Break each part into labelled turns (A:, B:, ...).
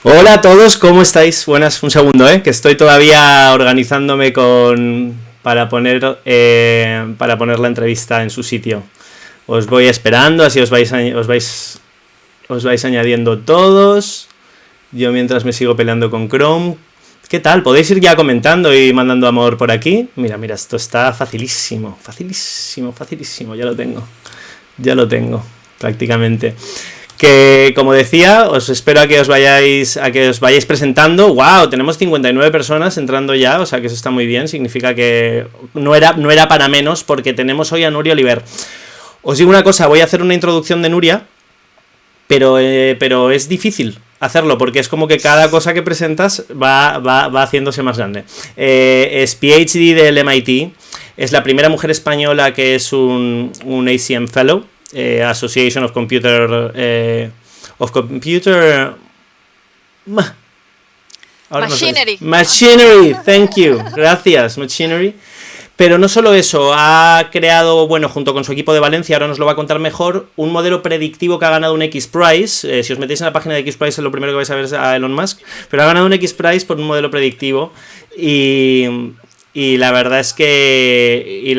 A: Hola a todos, ¿cómo estáis? Buenas, un segundo, que estoy todavía organizándome para poner la entrevista en su sitio. Os voy esperando, así os vais añadiendo todos. Yo mientras me sigo peleando con Chrome. ¿Qué tal? ¿Podéis ir ya comentando y mandando amor por aquí? Mira, mira, esto está facilísimo, facilísimo, facilísimo, ya lo tengo, prácticamente. Que como decía, os espero a que os vayáis presentando. Wow, tenemos 59 personas entrando ya, o sea que eso está muy bien, significa que no era para menos, porque tenemos hoy a Nuria Oliver. Os digo una cosa, voy a hacer una introducción de Nuria, pero es difícil hacerlo, porque es como que cada cosa que presentas va haciéndose más grande. Es PhD del MIT, es la primera mujer española que es un ACM Fellow, Association of Computer... Ahora
B: Machinery.
A: No Machinery, thank you, gracias, Machinery. Pero no solo eso, ha creado, bueno, junto con su equipo de Valencia, ahora nos lo va a contar mejor, un modelo predictivo que ha ganado un X-Prize. Si os metéis en la página de X-Prize, lo primero que vais a ver es a Elon Musk, pero ha ganado un X-Prize por un modelo predictivo y la verdad es que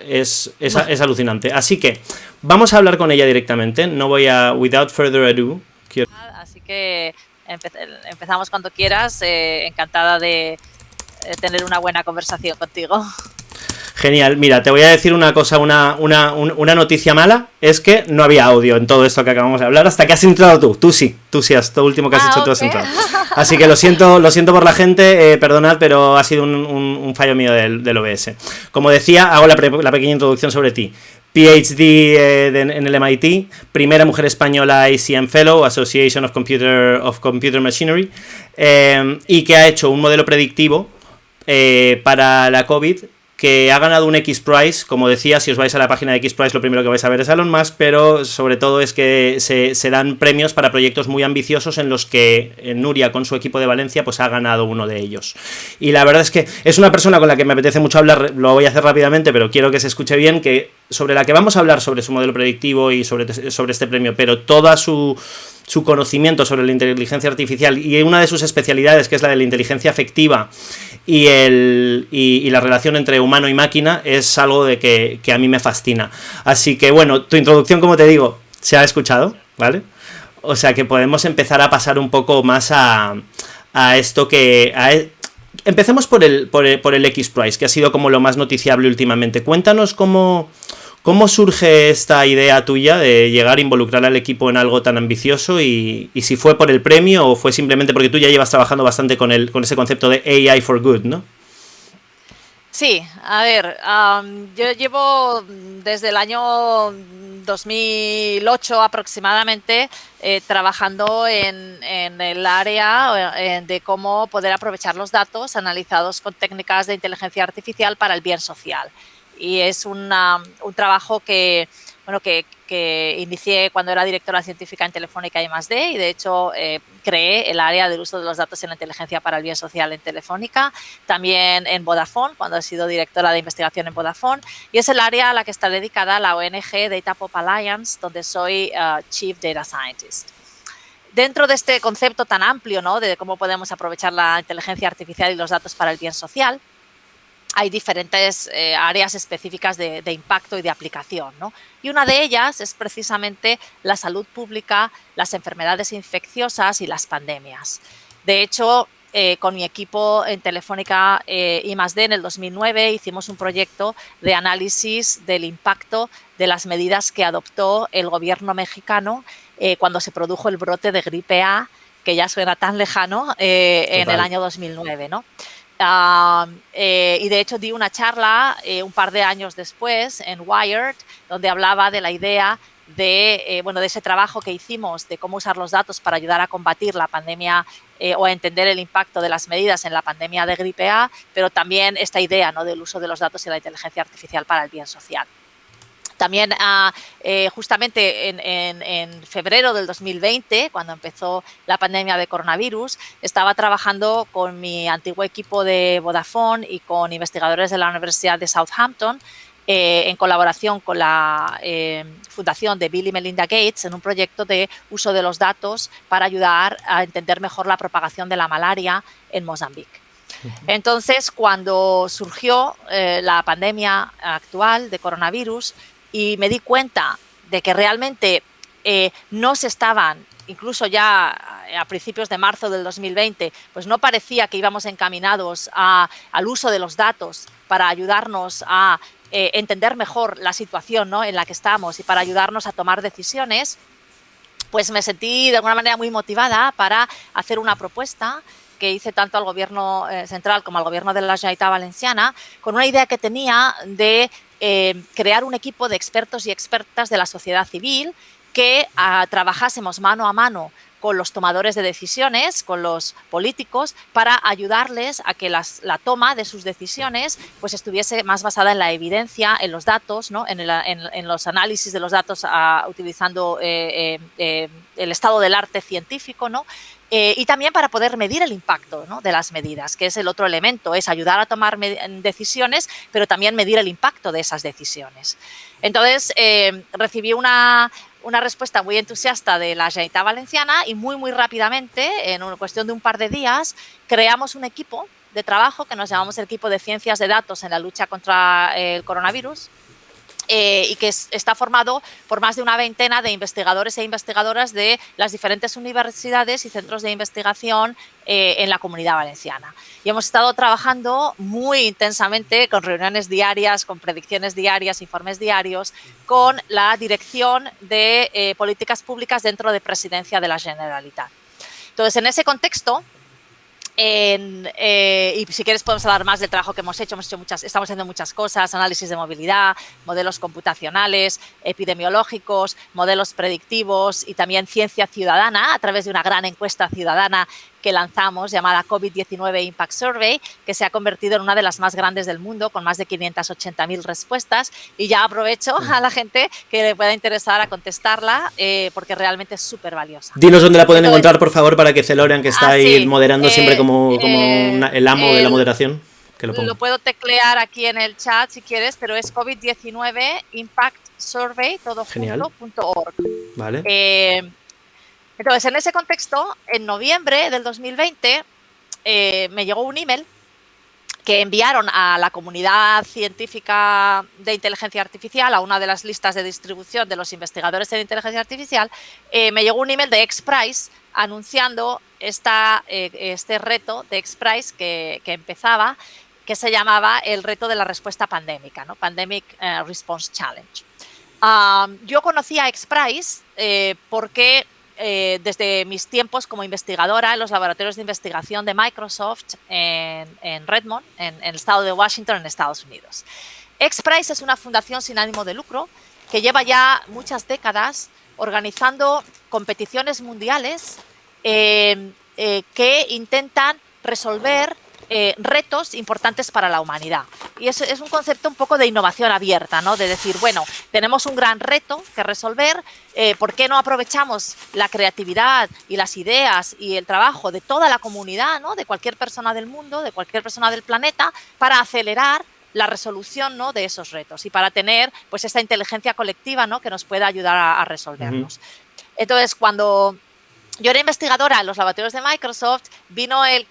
A: es alucinante. Así que vamos a hablar con ella directamente. No voy a, without further ado.
B: Así que empezamos cuando quieras. Encantada de tener una buena conversación contigo.
A: Genial, mira, te voy a decir una cosa, una noticia mala, es que no había audio en todo esto que acabamos de hablar hasta que has entrado tú. Tú sí, esto último que has hecho, tú has entrado. Así que lo siento por la gente, perdonad, pero ha sido un fallo mío del OBS. Como decía, hago la pequeña introducción sobre ti. PhD en el MIT, primera mujer española ACM Fellow, Association of Computer Machinery, y que ha hecho un modelo predictivo para la COVID, que ha ganado un X-Prize. Como decía, si os vais a la página de X-Prize lo primero que vais a ver es Elon Musk, pero sobre todo es que se dan premios para proyectos muy ambiciosos, en los que Nuria con su equipo de Valencia pues ha ganado uno de ellos. Y la verdad es que es una persona con la que me apetece mucho hablar, lo voy a hacer rápidamente, pero quiero que se escuche bien, sobre la que vamos a hablar sobre su modelo predictivo y sobre este premio, pero toda su conocimiento sobre la inteligencia artificial y una de sus especialidades, que es la de la inteligencia afectiva y la relación entre humano y máquina, es algo de que a mí me fascina. Así que bueno, tu introducción, como te digo, se ha escuchado, ¿vale? O sea que podemos empezar a pasar un poco más a esto empecemos por el X-Prize, que ha sido como lo más noticiable últimamente. Cuéntanos cómo surge esta idea tuya de llegar a involucrar al equipo en algo tan ambicioso, y si fue por el premio o fue simplemente porque tú ya llevas trabajando bastante con ese concepto de AI for Good, ¿no?
B: Sí, a ver, yo llevo desde el año 2008 aproximadamente trabajando en el área de cómo poder aprovechar los datos analizados con técnicas de inteligencia artificial para el bien social. Y es un trabajo que inicié cuando era directora científica en Telefónica I+D, y de hecho creé el área del uso de los datos en la inteligencia para el bien social en Telefónica, también en Vodafone, cuando he sido directora de investigación en Vodafone, y es el área a la que está dedicada la ONG Data Pop Alliance, donde soy Chief Data Scientist. Dentro de este concepto tan amplio, ¿no?, de cómo podemos aprovechar la inteligencia artificial y los datos para el bien social, hay diferentes áreas específicas de impacto y de aplicación, ¿no? Y una de ellas es precisamente la salud pública, las enfermedades infecciosas y las pandemias. De hecho, con mi equipo en Telefónica I+D en el 2009 hicimos un proyecto de análisis del impacto de las medidas que adoptó el gobierno mexicano cuando se produjo el brote de gripe A, que ya suena tan lejano, en el año 2009, ¿no? Y de hecho di una charla un par de años después en Wired, donde hablaba de la idea de ese trabajo que hicimos de cómo usar los datos para ayudar a combatir la pandemia o a entender el impacto de las medidas en la pandemia de gripe A, pero también esta idea, ¿no?, del uso de los datos y la inteligencia artificial para el bien social. También justamente en febrero del 2020, cuando empezó la pandemia de coronavirus, estaba trabajando con mi antiguo equipo de Vodafone y con investigadores de la Universidad de Southampton en colaboración con la fundación de Bill y Melinda Gates en un proyecto de uso de los datos para ayudar a entender mejor la propagación de la malaria en Mozambique. Entonces, cuando surgió la pandemia actual de coronavirus y me di cuenta de que realmente no se estaban, incluso ya a principios de marzo del 2020, pues no parecía que íbamos encaminados al uso de los datos para ayudarnos a entender mejor la situación, ¿no?, en la que estamos y para ayudarnos a tomar decisiones, pues me sentí de alguna manera muy motivada para hacer una propuesta que hice tanto al gobierno central como al gobierno de la Generalitat Valenciana, con una idea que tenía de crear un equipo de expertos y expertas de la sociedad civil que trabajásemos mano a mano con los tomadores de decisiones, con los políticos, para ayudarles a que la toma de sus decisiones pues estuviese más basada en la evidencia, en los datos, ¿no?, en los análisis de los datos utilizando el estado del arte científico, ¿no?, y también para poder medir el impacto, ¿no?, de las medidas, que es el otro elemento, es ayudar a tomar decisiones, pero también medir el impacto de esas decisiones. Entonces, recibí una respuesta muy entusiasta de la Generalitat Valenciana y muy rápidamente, en una cuestión de un par de días, creamos un equipo de trabajo que nos llamamos el equipo de ciencias de datos en la lucha contra el coronavirus, y que está formado por más de una veintena de investigadores e investigadoras de las diferentes universidades y centros de investigación en la Comunidad Valenciana. Y hemos estado trabajando muy intensamente con reuniones diarias, con predicciones diarias, informes diarios, con la Dirección de Políticas Públicas dentro de Presidencia de la Generalitat. Entonces, en ese contexto, y si quieres podemos hablar más del trabajo que hemos hecho estamos haciendo muchas cosas, análisis de movilidad, modelos computacionales, epidemiológicos, modelos predictivos y también ciencia ciudadana a través de una gran encuesta ciudadana que lanzamos llamada COVID-19 Impact Survey, que se ha convertido en una de las más grandes del mundo con más de 580.000 respuestas, y ya aprovecho a la gente que le pueda interesar a contestarla porque realmente es súper valiosa.
A: Dinos dónde la pueden encontrar, por favor, para que Celorian, que está ahí moderando siempre como el amo de la moderación. Que
B: lo puedo teclear aquí en el chat si quieres, pero es COVID-19 Impact Survey, todo junto.org.
A: Vale.
B: Entonces, en ese contexto, en noviembre del 2020, me llegó un email que enviaron a la comunidad científica de inteligencia artificial, a una de las listas de distribución de los investigadores en inteligencia artificial. Me llegó un email de XPRIZE anunciando este reto de XPRIZE que empezaba, que se llamaba el reto de la respuesta pandémica, ¿no? Pandemic Response Challenge. Yo conocí a XPRIZE porque desde mis tiempos como investigadora en los laboratorios de investigación de Microsoft en Redmond, en el estado de Washington, en Estados Unidos. XPRIZE es una fundación sin ánimo de lucro que lleva ya muchas décadas organizando competiciones mundiales que intentan resolver retos importantes para la humanidad. Y es un concepto un poco de innovación abierta, ¿no? De decir, bueno, tenemos un gran reto que resolver, ¿por qué no aprovechamos la creatividad y las ideas y el trabajo de toda la comunidad, ¿no?, de cualquier persona del mundo, de cualquier persona del planeta, para acelerar la resolución, ¿no?, de esos retos y para tener pues esta inteligencia colectiva, ¿no?, que nos pueda ayudar a resolverlos. Entonces, cuando yo era investigadora en los laboratorios de Microsoft, vino el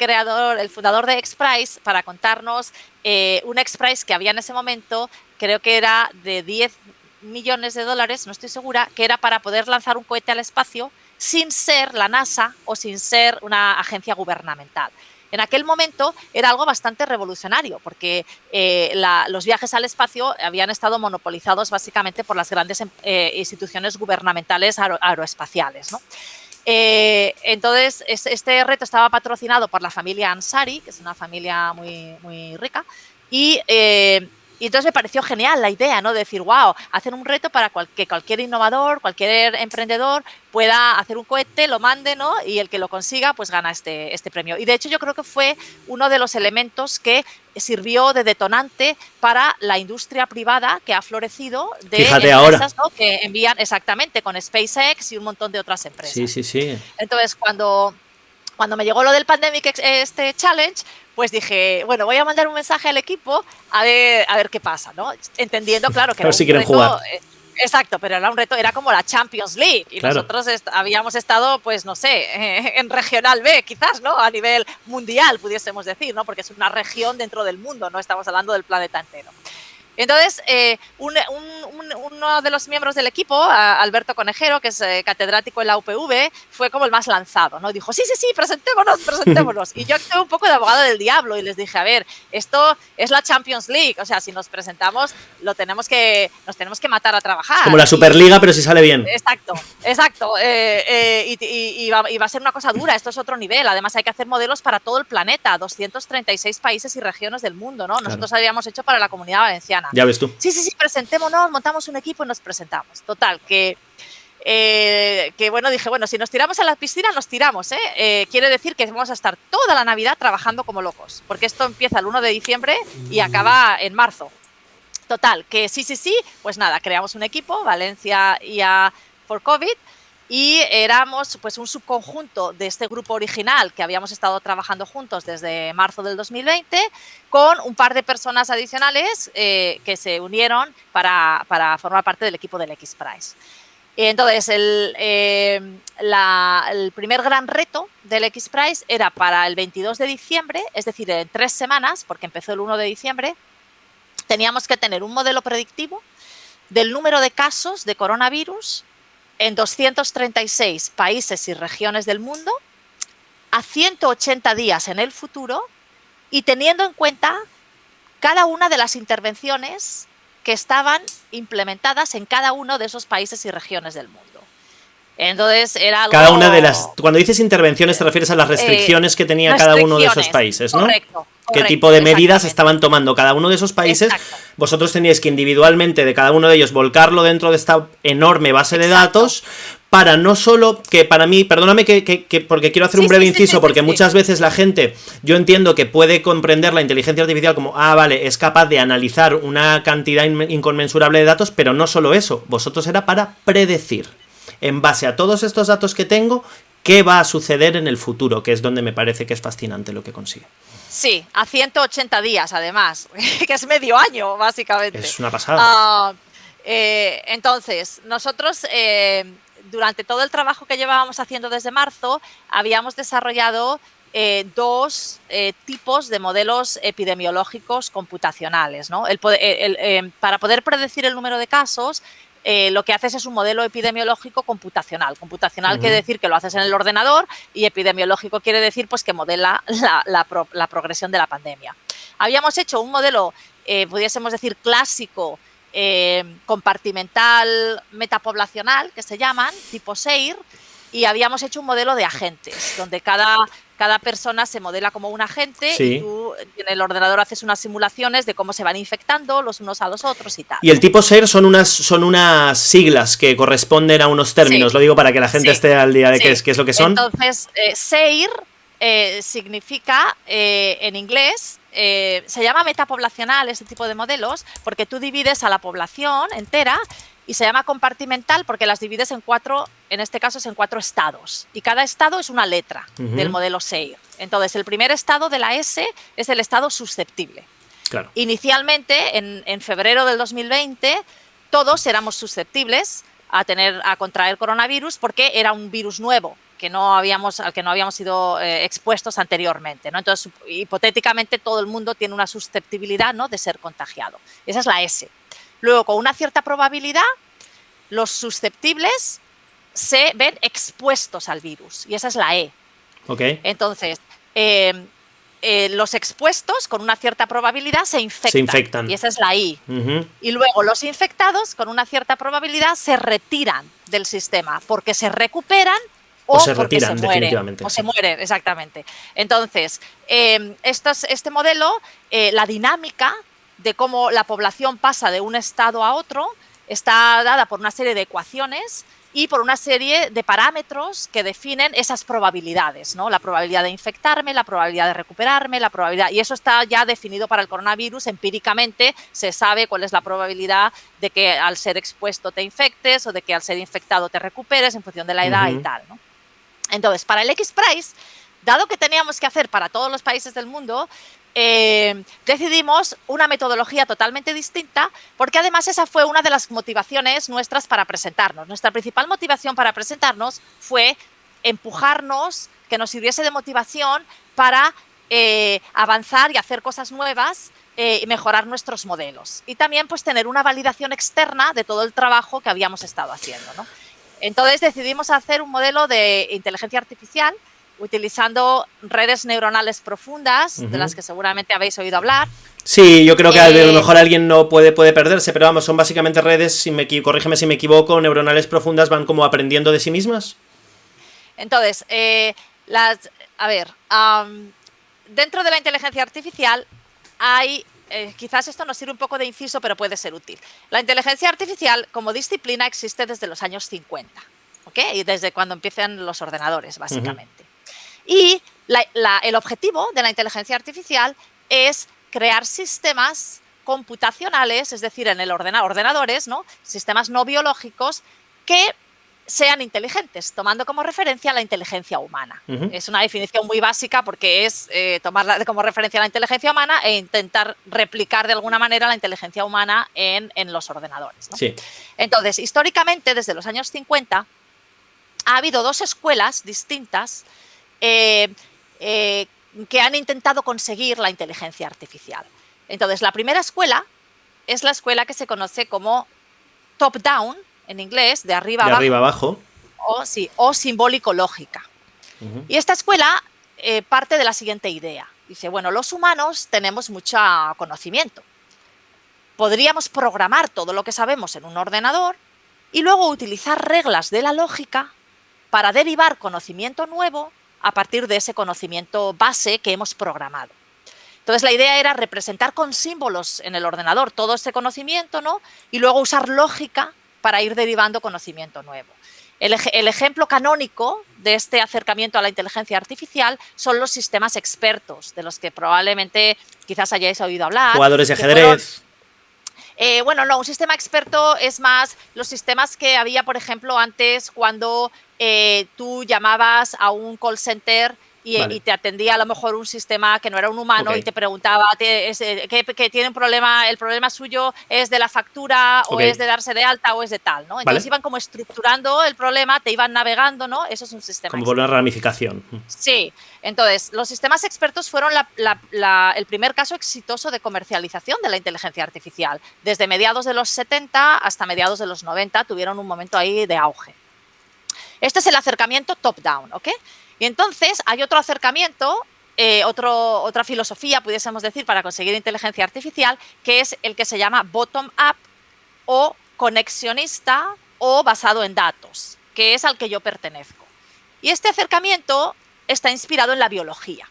B: fundador de XPRIZE para contarnos un XPRIZE que había en ese momento, creo que era de $10 millones, no estoy segura, que era para poder lanzar un cohete al espacio sin ser la NASA o sin ser una agencia gubernamental. En aquel momento era algo bastante revolucionario porque los viajes al espacio habían estado monopolizados básicamente por las grandes instituciones gubernamentales aeroespaciales, ¿no? Entonces, este reto estaba patrocinado por la familia Ansari, que es una familia muy rica, y entonces me pareció genial la idea, ¿no?, de decir, wow, hacen un reto para que cualquier innovador, cualquier emprendedor pueda hacer un cohete, lo mande, ¿no?, y el que lo consiga pues gana este premio. Y de hecho yo creo que fue uno de los elementos que sirvió de detonante para la industria privada que ha florecido de empresas, ¿no?, que envían exactamente con SpaceX y un montón de otras empresas.
A: Sí.
B: Entonces, cuando cuando me llegó lo del Pandemic Challenge, pues dije, bueno, voy a mandar un mensaje al equipo a ver qué pasa, ¿no? Entendiendo, claro, que
A: a ver si quieren jugar.
B: Exacto, pero era un reto, era como la Champions League y
A: claro.
B: nosotros habíamos estado, pues no sé, en Regional B quizás, ¿no? A nivel mundial, pudiésemos decir, ¿no? Porque es una región dentro del mundo, no estamos hablando del planeta entero. Entonces, uno de los miembros del equipo, Alberto Conejero, que es catedrático en la UPV, fue como el más lanzado, ¿no? Dijo, sí, presentémonos. Y yo actué un poco de abogado del diablo y les dije, a ver, esto es la Champions League, o sea, si nos presentamos, nos tenemos que matar a trabajar.
A: Como la Superliga, pero si sale bien.
B: Exacto. Y va a ser una cosa dura, esto es otro nivel. Además, hay que hacer modelos para todo el planeta, 236 países y regiones del mundo, ¿no? Nosotros habíamos hecho para la Comunidad Valenciana.
A: Ya ves tú.
B: Sí, presentémonos, montamos un equipo y nos presentamos. Total, que bueno, dije, bueno, si nos tiramos a la piscina, nos tiramos, ¿eh? Quiere decir que vamos a estar toda la Navidad trabajando como locos, porque esto empieza el 1 de diciembre y acaba en marzo. Total, que sí, pues nada, creamos un equipo, Valencia IA for COVID, y éramos pues un subconjunto de este grupo original que habíamos estado trabajando juntos desde marzo del 2020 con un par de personas adicionales que se unieron para formar parte del equipo del X-Prize. Entonces, el primer gran reto del X-Prize era para el 22 de diciembre, es decir, en 3 semanas, porque empezó el 1 de diciembre, teníamos que tener un modelo predictivo del número de casos de coronavirus en 236 países y regiones del mundo a 180 días en el futuro y teniendo en cuenta cada una de las intervenciones que estaban implementadas en cada uno de esos países y regiones del mundo. Entonces era algo...
A: Cada una de las... Cuando dices intervenciones te refieres a las restricciones que tenía cada uno de esos países, ¿no?
B: Correcto.
A: ¿Qué tipo de medidas estaban tomando cada uno de esos países? Exacto. Vosotros teníais que individualmente de cada uno de ellos volcarlo dentro de esta enorme base de datos para no solo que para mí, perdóname porque quiero hacer un breve inciso, porque muchas veces la gente, yo entiendo que puede comprender la inteligencia artificial como, vale, es capaz de analizar una cantidad inconmensurable de datos, pero no solo eso, vosotros era para predecir. En base a todos estos datos que tengo, ¿qué va a suceder en el futuro? Que es donde me parece que es fascinante lo que consigue.
B: Sí, a 180 días además, que es medio año básicamente.
A: Es una pasada.
B: Entonces, nosotros durante todo el trabajo que llevábamos haciendo desde marzo, habíamos desarrollado 2 tipos de modelos epidemiológicos computacionales, ¿no? Para poder predecir el número de casos, lo que haces es un modelo epidemiológico computacional. Computacional quiere decir que lo haces en el ordenador y epidemiológico quiere decir pues, que modela la progresión de la pandemia. Habíamos hecho un modelo, pudiésemos decir, clásico, compartimental, metapoblacional, que se llaman, tipo SEIR, y habíamos hecho un modelo de agentes, donde cada persona se modela como un agente y tú en el ordenador haces unas simulaciones de cómo se van infectando los unos a los otros y tal.
A: Y el tipo SEIR son unas siglas que corresponden a unos términos, lo digo para que la gente esté al día de qué es lo que son.
B: Entonces, SEIR significa en inglés, se llama metapoblacional este tipo de modelos porque tú divides a la población entera y se llama compartimental porque las divides en 4, en este caso es en 4 estados y cada estado es una letra del modelo SEIR. Entonces el primer estado de la S es el estado susceptible.
A: Claro.
B: Inicialmente en febrero del 2020 todos éramos susceptibles a contraer coronavirus porque era un virus nuevo al que no habíamos sido expuestos anteriormente, ¿no? Entonces, hipotéticamente, todo el mundo tiene una susceptibilidad, ¿no?, de ser contagiado. Esa es la S. Luego, con una cierta probabilidad, los susceptibles se ven expuestos al virus, y esa es la E.
A: Okay.
B: Entonces, los expuestos, con una cierta probabilidad, se infectan. Y esa es la I. Y luego, los infectados, con una cierta probabilidad, se retiran del sistema, porque se recuperan o
A: se retiran, definitivamente.
B: O se mueren, exactamente. Entonces, este modelo, la dinámica de cómo la población pasa de un estado a otro, está dada por una serie de ecuaciones y por una serie de parámetros que definen esas probabilidades, ¿no? La probabilidad de infectarme, la probabilidad de recuperarme, la probabilidad... Y eso está ya definido para el coronavirus. Empíricamente se sabe cuál es la probabilidad de que al ser expuesto te infectes o de que al ser infectado te recuperes en función de la edad y tal, ¿no? Entonces, para el X-Prize dado que teníamos que hacer para todos los países del mundo, decidimos una metodología totalmente distinta, porque además esa fue una de las motivaciones nuestras para presentarnos. Nuestra principal motivación para presentarnos fue empujarnos, que nos sirviese de motivación para avanzar y hacer cosas nuevas y mejorar nuestros modelos. Y también pues tener una validación externa de todo el trabajo que habíamos estado haciendo, ¿no? Entonces decidimos hacer un modelo de inteligencia artificial utilizando redes neuronales profundas, de las que seguramente habéis oído hablar.
A: Sí, yo creo que a lo mejor alguien no puede perderse, pero vamos, son básicamente redes, corrígeme si me equivoco, neuronales profundas, van como aprendiendo de sí mismas.
B: Entonces, dentro de la inteligencia artificial hay, quizás esto nos sirve un poco de inciso, pero puede ser útil. La inteligencia artificial como disciplina existe desde los años 50, ¿ok? Y desde cuando empiezan los ordenadores, básicamente. Y el objetivo de la inteligencia artificial es crear sistemas computacionales, es decir, en el ordenadores, ¿no? Sistemas no biológicos que sean inteligentes, tomando como referencia la inteligencia humana. Es una definición muy básica porque es tomar como referencia la inteligencia humana e intentar replicar de alguna manera la inteligencia humana en los ordenadores, ¿no?
A: Sí.
B: Entonces, históricamente, desde los años 50, ha habido dos escuelas distintas que han intentado conseguir la inteligencia artificial. Entonces, la primera escuela es la escuela que se conoce como top-down, en inglés, de arriba
A: abajo.
B: O simbólico-lógica. Y esta escuela parte de la siguiente idea. Dice, bueno, los humanos tenemos mucho conocimiento. Podríamos programar todo lo que sabemos en un ordenador y luego utilizar reglas de la lógica para derivar conocimiento nuevo a partir de ese conocimiento base que hemos programado. Entonces, la idea era representar con símbolos en el ordenador todo ese conocimiento, ¿no? Y luego usar lógica para ir derivando conocimiento nuevo. El ejemplo canónico de este acercamiento a la inteligencia artificial son los sistemas expertos, de los que probablemente quizás hayáis oído hablar.
A: Jugadores de ajedrez.
B: Bueno, no, un sistema experto es más los sistemas que había, por ejemplo, antes cuando tú llamabas a un call center y te atendía a lo mejor un sistema que no era un humano y te preguntaba que tiene un problema, el problema suyo es de la factura o es de darse de alta o es de tal, ¿no? Entonces iban como estructurando el problema, te iban navegando, ¿no? Eso es un sistema
A: como por una ramificación.
B: Sí, entonces los sistemas expertos fueron el primer caso exitoso de comercialización de la inteligencia artificial. Desde mediados de los 70 hasta mediados de los 90 tuvieron un momento ahí de auge. Este es el acercamiento top-down, ¿ok? Y entonces hay otro acercamiento, otra filosofía, pudiésemos decir, para conseguir inteligencia artificial, que es el que se llama bottom-up o conexionista o basado en datos, que es al que yo pertenezco. Y este acercamiento está inspirado en la biología.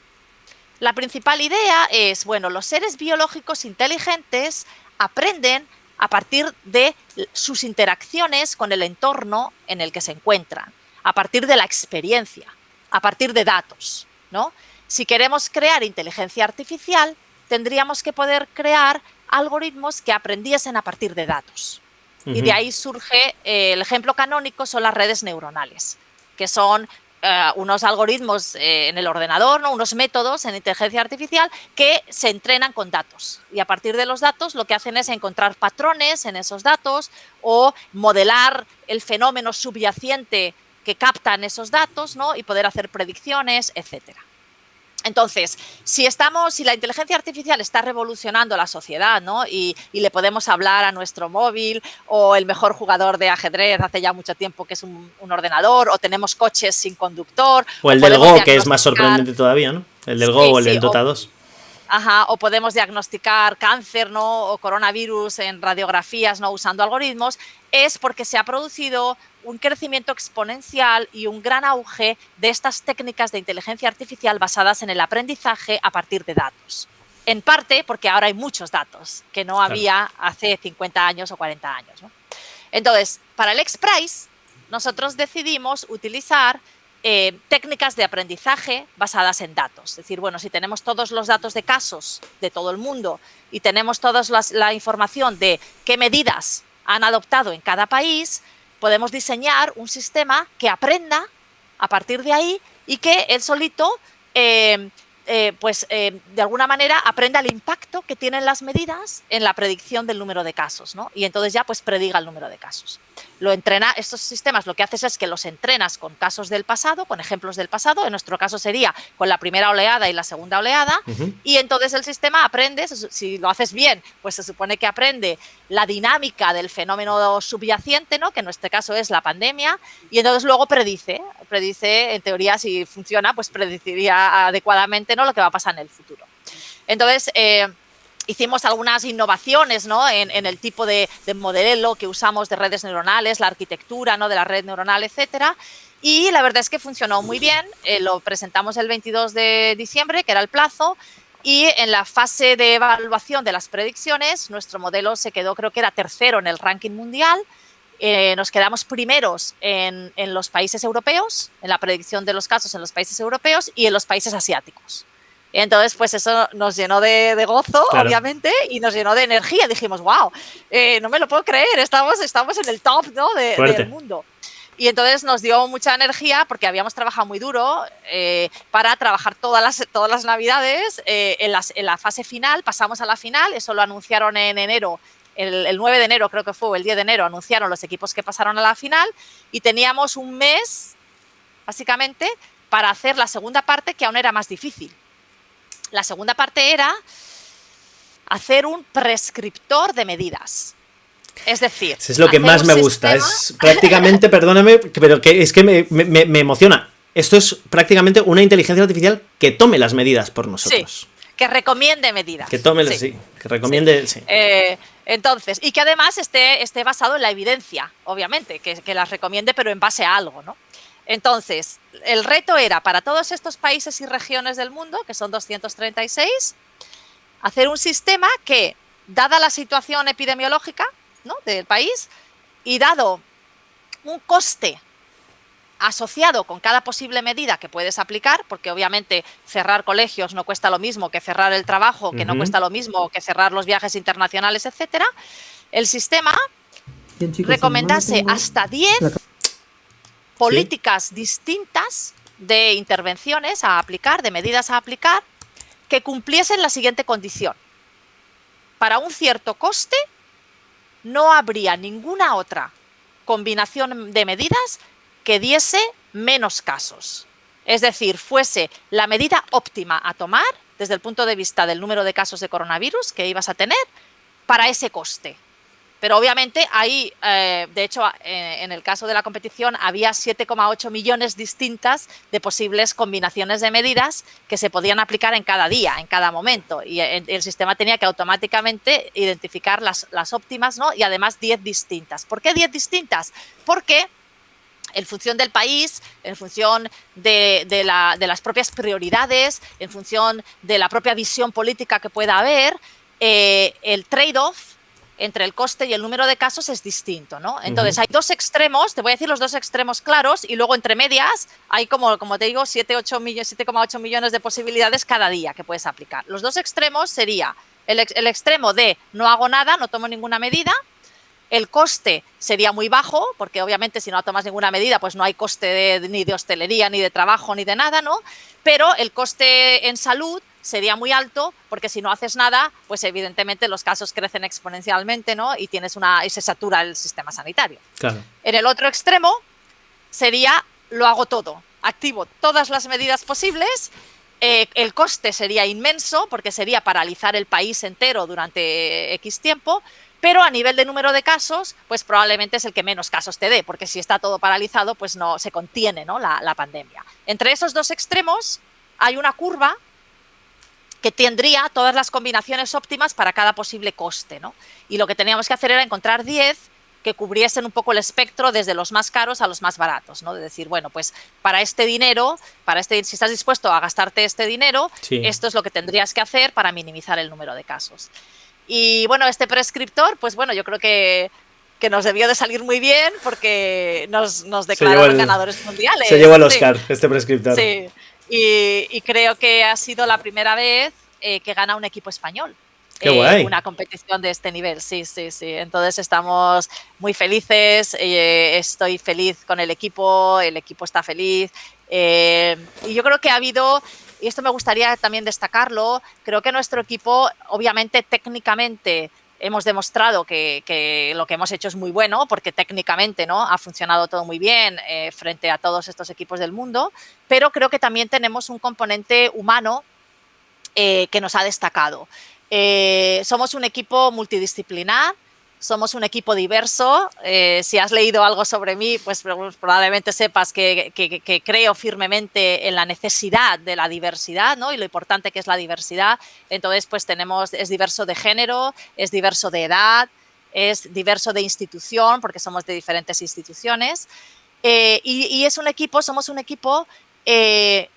B: La principal idea es, bueno, los seres biológicos inteligentes aprenden a partir de sus interacciones con el entorno en el que se encuentran, a partir de la experiencia, a partir de datos, ¿no? Si queremos crear inteligencia artificial, tendríamos que poder crear algoritmos que aprendiesen a partir de datos. Y de ahí surge, el ejemplo canónico son las redes neuronales, que son unos algoritmos en el ordenador, ¿no? Unos métodos en inteligencia artificial que se entrenan con datos. Y a partir de los datos lo que hacen es encontrar patrones en esos datos o modelar el fenómeno subyacente que captan esos datos, ¿no? Y poder hacer predicciones, etcétera. Entonces, si la inteligencia artificial está revolucionando la sociedad, ¿no? Y le podemos hablar a nuestro móvil, o el mejor jugador de ajedrez hace ya mucho tiempo que es un ordenador, o tenemos coches sin conductor.
A: O el del Go, que es más sorprendente todavía, ¿no? El del Go o el del Dota 2.
B: O podemos diagnosticar cáncer, ¿no? O coronavirus en radiografías, ¿no? Usando algoritmos, es porque se ha producido un crecimiento exponencial y un gran auge de estas técnicas de inteligencia artificial basadas en el aprendizaje a partir de datos. En parte porque ahora hay muchos datos que no había hace 50 años o 40 años, ¿no? Entonces, para el XPRIZE, nosotros decidimos utilizar técnicas de aprendizaje basadas en datos. Es decir, bueno, si tenemos todos los datos de casos de todo el mundo y tenemos toda la información de qué medidas han adoptado en cada país, podemos diseñar un sistema que aprenda a partir de ahí y que él solito de alguna manera aprenda el impacto que tienen las medidas en la predicción del número de casos, ¿no? Y entonces ya pues prediga el número de casos. Estos sistemas lo que haces es que los entrenas con casos del pasado, con ejemplos del pasado, en nuestro caso sería con la primera oleada y la segunda oleada, y entonces el sistema aprende, si lo haces bien, pues se supone que aprende la dinámica del fenómeno subyacente, ¿no? Que en este caso es la pandemia, y entonces luego predice, en teoría, si funciona, pues predeciría adecuadamente, ¿no? Lo que va a pasar en el futuro. Entonces, hicimos algunas innovaciones, ¿no? en el tipo de modelo que usamos de redes neuronales, la arquitectura, ¿no? de la red neuronal, etcétera. Y la verdad es que funcionó muy bien. Lo presentamos el 22 de diciembre, que era el plazo, y en la fase de evaluación de las predicciones, nuestro modelo se quedó, creo que era tercero en el ranking mundial. Nos quedamos primeros en los países europeos, en la predicción de los casos en los países europeos y en los países asiáticos. Entonces, pues eso nos llenó de gozo, claro, obviamente, y nos llenó de energía. Dijimos, wow, no me lo puedo creer, estamos en el top, ¿no? del mundo. Y entonces nos dio mucha energía porque habíamos trabajado muy duro para trabajar todas las navidades. En la fase final, pasamos a la final, eso lo anunciaron en enero. El 9 de enero, creo que fue, o el 10 de enero, anunciaron los equipos que pasaron a la final y teníamos un mes, básicamente, para hacer la segunda parte, que aún era más difícil. La segunda parte era hacer un prescriptor de medidas. Es decir,
A: es lo que más me gusta. Es prácticamente, perdóname, pero es que me emociona. Esto es prácticamente una inteligencia artificial que tome las medidas por nosotros.
B: Sí, que recomiende medidas.
A: Que tome, sí, que recomiende, sí.
B: Entonces, y que además esté basado en la evidencia, obviamente, que las recomiende, pero en base a algo, ¿no? Entonces, el reto era para todos estos países y regiones del mundo, que son 236, hacer un sistema que, dada la situación epidemiológica, ¿no? del país y dado un coste asociado con cada posible medida que puedes aplicar, porque obviamente cerrar colegios no cuesta lo mismo que cerrar el trabajo, que no cuesta lo mismo que cerrar los viajes internacionales, etcétera, el sistema recomendase hasta 10 políticas distintas de intervenciones a aplicar, de medidas a aplicar, que cumpliesen la siguiente condición. Para un cierto coste, no habría ninguna otra combinación de medidas que diese menos casos. Es decir, fuese la medida óptima a tomar desde el punto de vista del número de casos de coronavirus que ibas a tener para ese coste. Pero obviamente ahí, de hecho, en el caso de la competición había 7,8 millones distintas de posibles combinaciones de medidas que se podían aplicar en cada día, en cada momento. Y el sistema tenía que automáticamente identificar las óptimas, ¿no? Y además 10 distintas. ¿Por qué 10 distintas? Porque en función del país, en función de las propias prioridades, en función de la propia visión política que pueda haber, el trade-off entre el coste y el número de casos es distinto, ¿no? Entonces, hay dos extremos, te voy a decir los dos extremos claros, y luego entre medias hay, como te digo, 7,8 millones de posibilidades cada día que puedes aplicar. Los dos extremos sería el extremo de no hago nada, no tomo ninguna medida. El coste sería muy bajo, porque obviamente si no tomas ninguna medida, pues no hay coste ni de hostelería, ni de trabajo, ni de nada, ¿no? Pero el coste en salud sería muy alto, porque si no haces nada, pues evidentemente los casos crecen exponencialmente, ¿no? Y se satura el sistema sanitario.
A: Claro.
B: En el otro extremo sería lo hago todo, activo todas las medidas posibles. El coste sería inmenso, porque sería paralizar el país entero durante X tiempo, pero a nivel de número de casos, pues probablemente es el que menos casos te dé, porque si está todo paralizado, pues no se contiene, ¿no? la pandemia. Entre esos dos extremos hay una curva que tendría todas las combinaciones óptimas para cada posible coste, ¿no? Y lo que teníamos que hacer era encontrar 10 que cubriesen un poco el espectro desde los más caros a los más baratos, ¿no? De decir, bueno, pues para este dinero, si estás dispuesto a gastarte este dinero, sí, esto es lo que tendrías que hacer para minimizar el número de casos. Y bueno, este prescriptor, pues bueno, yo creo que nos debió de salir muy bien, porque nos declararon ganadores mundiales.
A: Se llevó el Oscar, sí, este prescriptor.
B: Sí. Y creo que ha sido la primera vez que gana un equipo español.
A: ¡Qué guay!
B: Una competición de este nivel, sí. Entonces estamos muy felices, estoy feliz con el equipo está feliz. Y yo creo que ha habido, y esto me gustaría también destacarlo, creo que nuestro equipo, obviamente técnicamente, hemos demostrado que lo que hemos hecho es muy bueno, porque técnicamente, ¿no?, ha funcionado todo muy bien frente a todos estos equipos del mundo, pero creo que también tenemos un componente humano que nos ha destacado. Somos un equipo multidisciplinar, somos un equipo diverso. Si has leído algo sobre mí, pues probablemente sepas que creo firmemente en la necesidad de la diversidad, ¿no?, y lo importante que es la diversidad. Entonces, pues es diverso de género, es diverso de edad, es diverso de institución, porque somos de diferentes instituciones. Y somos un equipo, y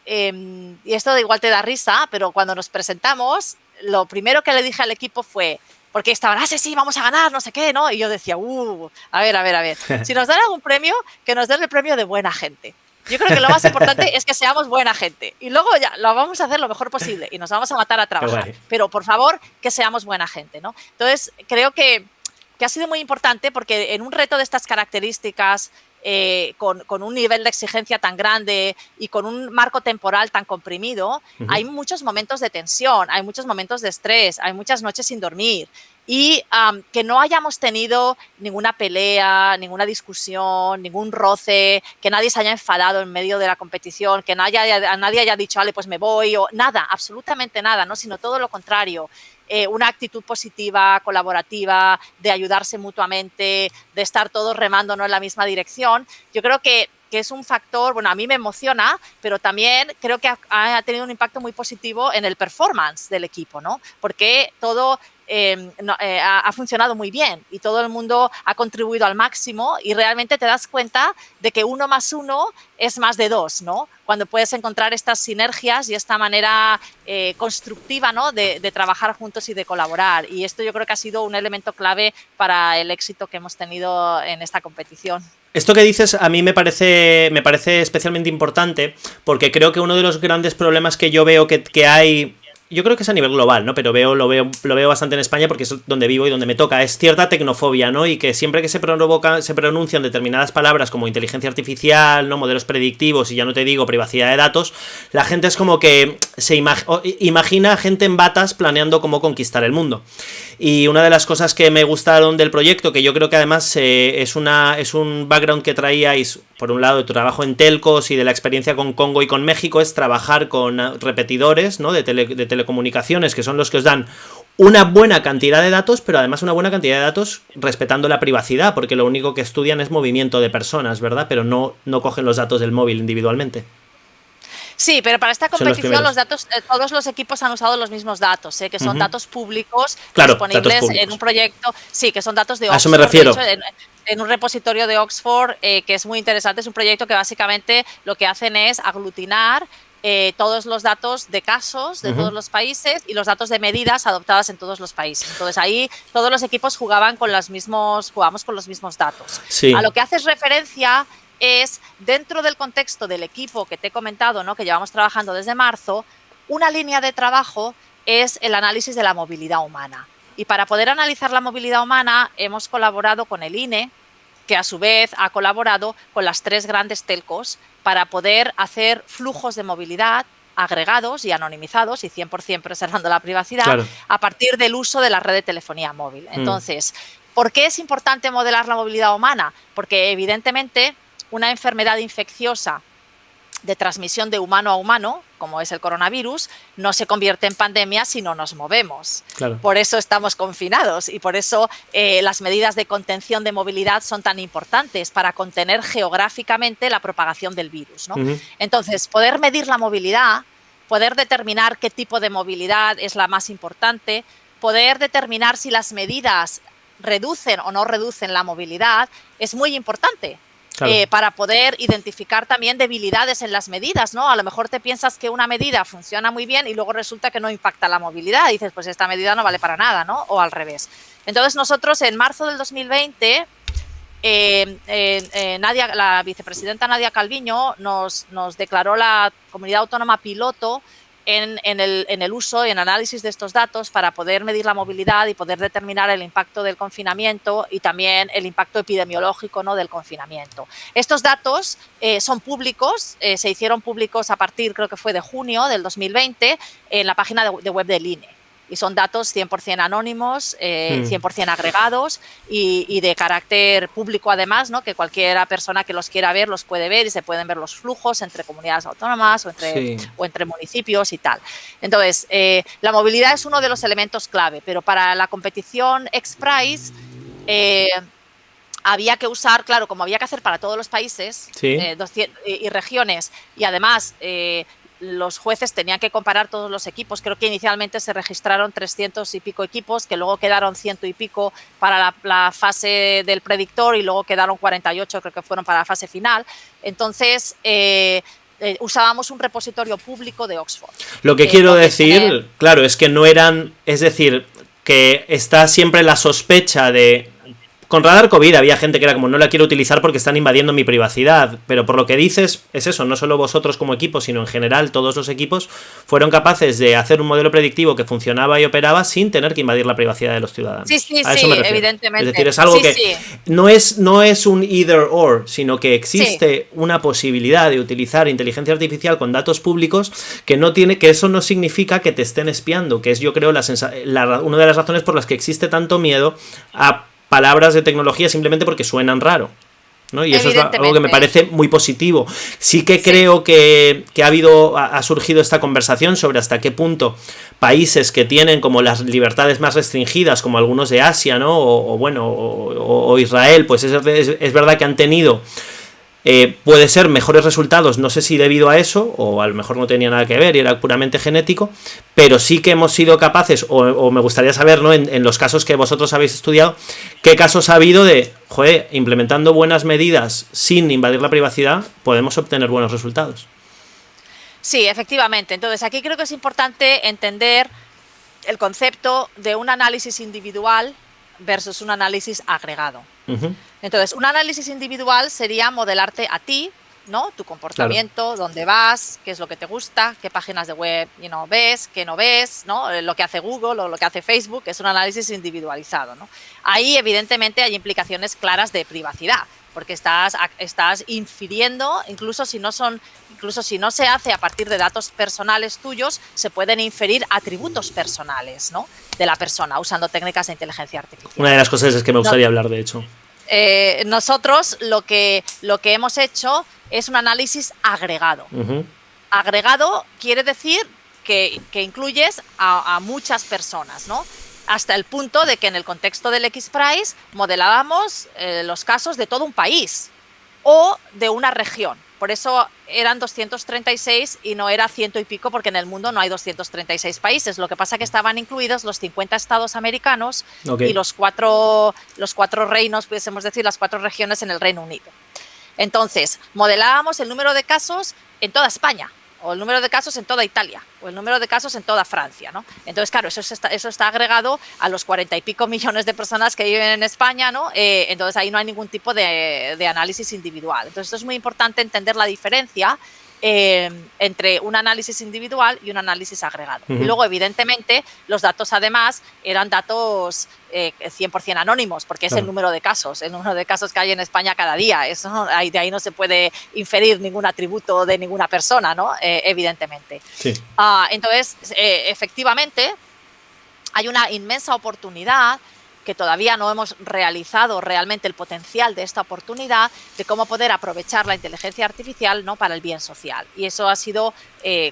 B: esto igual te da risa, pero cuando nos presentamos, lo primero que le dije al equipo fue, porque estaban, sí, vamos a ganar, no sé qué, ¿no? Y yo decía, a ver, si nos dan algún premio, que nos den el premio de buena gente. Yo creo que lo más importante es que seamos buena gente. Y luego ya lo vamos a hacer lo mejor posible y nos vamos a matar a trabajar. Pero, por favor, que seamos buena gente, ¿no? Entonces, creo que ha sido muy importante porque en un reto de estas características, con un nivel de exigencia tan grande y con un marco temporal tan comprimido, hay muchos momentos de tensión, hay muchos momentos de estrés, hay muchas noches sin dormir. Y que no hayamos tenido ninguna pelea, ninguna discusión, ningún roce, que nadie se haya enfadado en medio de la competición, que nadie haya dicho, vale, pues me voy, o nada, absolutamente nada, ¿no?, sino todo lo contrario. Una actitud positiva, colaborativa, de ayudarse mutuamente, de estar todos remando, ¿no?, en la misma dirección. Yo creo que es un factor, bueno, a mí me emociona, pero también creo que ha tenido un impacto muy positivo en el performance del equipo, ¿no? Porque todo ha funcionado muy bien y todo el mundo ha contribuido al máximo y realmente te das cuenta de que 1 más 1 es más de 2, ¿no? Cuando puedes encontrar estas sinergias y esta manera constructiva, ¿no?, de trabajar juntos y de colaborar. Y esto yo creo que ha sido un elemento clave para el éxito que hemos tenido en esta competición.
A: Esto que dices a mí me parece especialmente importante, porque creo que uno de los grandes problemas que yo veo que hay, yo creo que es a nivel global, ¿no?, pero lo veo bastante en España porque es donde vivo y donde me toca, es cierta tecnofobia, ¿no?, y que siempre que se pronuncian determinadas palabras como inteligencia artificial, ¿no?, modelos predictivos y ya no te digo privacidad de datos, la gente es como que se imagina a gente en batas planeando cómo conquistar el mundo. Y una de las cosas que me gustaron del proyecto, que yo creo que además es un background que traíais, por un lado, de tu trabajo en telcos y de la experiencia con Congo y con México, es trabajar con repetidores, ¿no?, de telecomunicaciones, que son los que os dan una buena cantidad de datos, pero además una buena cantidad de datos respetando la privacidad, porque lo único que estudian es movimiento de personas, ¿verdad? Pero no cogen los datos del móvil individualmente.
B: Sí, pero para esta competición los datos, todos los equipos han usado los mismos datos, que son datos públicos,
A: claro,
B: disponibles
A: datos públicos
B: en un proyecto, sí, que son datos de Oxford.
A: A eso me refiero.
B: De hecho, en un repositorio de Oxford, que es muy interesante, es un proyecto que básicamente lo que hacen es aglutinar todos los datos de casos de todos los países y los datos de medidas adoptadas en todos los países. Entonces ahí todos los equipos jugamos con los mismos datos.
A: Sí.
B: A lo que haces referencia es, dentro del contexto del equipo que te he comentado, ¿no?, que llevamos trabajando desde marzo, una línea de trabajo es el análisis de la movilidad humana. Y para poder analizar la movilidad humana hemos colaborado con el INE, que a su vez ha colaborado con las 3 grandes telcos para poder hacer flujos de movilidad agregados y anonimizados y 100% preservando la privacidad, claro, a partir del uso de la red de telefonía móvil. Entonces, ¿por qué es importante modelar la movilidad humana? Porque evidentemente una enfermedad infecciosa de transmisión de humano a humano, como es el coronavirus, no se convierte en pandemia si no nos movemos. Claro. Por eso estamos confinados y por eso las medidas de contención de movilidad son tan importantes para contener geográficamente la propagación del virus, ¿no? Entonces, poder medir la movilidad, poder determinar qué tipo de movilidad es la más importante, poder determinar si las medidas reducen o no reducen la movilidad, es muy importante. Claro. Para poder identificar también debilidades en las medidas, ¿no? A lo mejor te piensas que una medida funciona muy bien y luego resulta que no impacta la movilidad. Y dices, pues esta medida no vale para nada, ¿no? O al revés. Entonces nosotros en marzo del 2020, la vicepresidenta Nadia Calviño nos declaró la comunidad autónoma piloto en el uso y en análisis de estos datos para poder medir la movilidad y poder determinar el impacto del confinamiento y también el impacto epidemiológico, ¿no?, del confinamiento. Estos datos son públicos, se hicieron públicos a partir, creo que fue de junio del 2020, en la página de web del INE. Y son datos 100% anónimos, 100% agregados y de carácter público además, ¿no?, que cualquier persona que los quiera ver los puede ver y se pueden ver los flujos entre comunidades autónomas o entre municipios y tal. Entonces, la movilidad es uno de los elementos clave, pero para la competición X-Prize había que usar, claro, como había que hacer para todos los países y regiones, y además los jueces tenían que comparar todos los equipos. Creo que inicialmente se registraron 300 y pico equipos, que luego quedaron 100 y pico para la fase del predictor y luego quedaron 48, creo que fueron para la fase final. Entonces, usábamos un repositorio público de Oxford.
A: Lo que quiero decir, claro, es que no eran, es decir, que está siempre la sospecha de... Con Radar COVID había gente que era como, no la quiero utilizar porque están invadiendo mi privacidad, pero por lo que dices es eso, no solo vosotros como equipo, sino en general todos los equipos fueron capaces de hacer un modelo predictivo que funcionaba y operaba sin tener que invadir la privacidad de los ciudadanos.
B: Sí, evidentemente.
A: Es decir, es algo que no es un either or, sino que existe una posibilidad de utilizar inteligencia artificial con datos públicos que eso no significa que te estén espiando, que es, yo creo, una de las razones por las que existe tanto miedo a palabras de tecnología simplemente porque suenan raro, ¿no? Y eso es algo que me parece muy positivo. Sí que creo que ha surgido esta conversación sobre hasta qué punto países que tienen como las libertades más restringidas, como algunos de Asia, ¿no? O Israel, pues es verdad que han tenido puede ser mejores resultados, no sé si debido a eso, o a lo mejor no tenía nada que ver y era puramente genético, pero sí que hemos sido capaces, o me gustaría saber, ¿no?, en los casos que vosotros habéis estudiado, qué casos ha habido de, implementando buenas medidas sin invadir la privacidad, podemos obtener buenos resultados.
B: Sí, efectivamente. Entonces, aquí creo que es importante entender el concepto de un análisis individual versus un análisis agregado. Entonces, un análisis individual sería modelarte a ti, ¿no?, tu comportamiento, dónde vas, qué es lo que te gusta, qué páginas de web ves, qué no ves, ¿no?, lo que hace Google o lo que hace Facebook, es un análisis individualizado, ¿no? Ahí, evidentemente, hay implicaciones claras de privacidad, porque estás infiriendo, incluso si no se hace a partir de datos personales tuyos, se pueden inferir atributos personales, ¿no?, de la persona usando técnicas de inteligencia artificial.
A: Una de las cosas es que me gustaría hablar, de hecho.
B: Nosotros lo que hemos hecho es un análisis agregado. Agregado quiere decir que incluyes a muchas personas, ¿no?, hasta el punto de que en el contexto del X-Prize modelábamos los casos de todo un país o de una región. Por eso eran 236 y no era 100 y pico, porque en el mundo no hay 236 países. Lo que pasa es que estaban incluidos los 50 estados americanos y los cuatro reinos, pudiésemos decir, las 4 regiones en el Reino Unido. Entonces, modelábamos el número de casos en toda España, o el número de casos en toda Italia, o el número de casos en toda Francia, ¿no? Entonces, claro, eso está agregado a los 40 y pico millones de personas que viven en España, ¿no? Entonces, ahí no hay ningún tipo de análisis individual. Entonces, esto es muy importante entender la diferencia entre un análisis individual y un análisis agregado. Y luego, evidentemente, los datos, además, eran datos 100% anónimos, porque es el número de casos que hay en España cada día. De ahí no se puede inferir ningún atributo de ninguna persona, ¿no? Evidentemente. Sí. Entonces, efectivamente, hay una inmensa oportunidad que todavía no hemos realizado realmente el potencial de esta oportunidad de cómo poder aprovechar la inteligencia artificial, ¿no?, para el bien social. Y eso ha sido,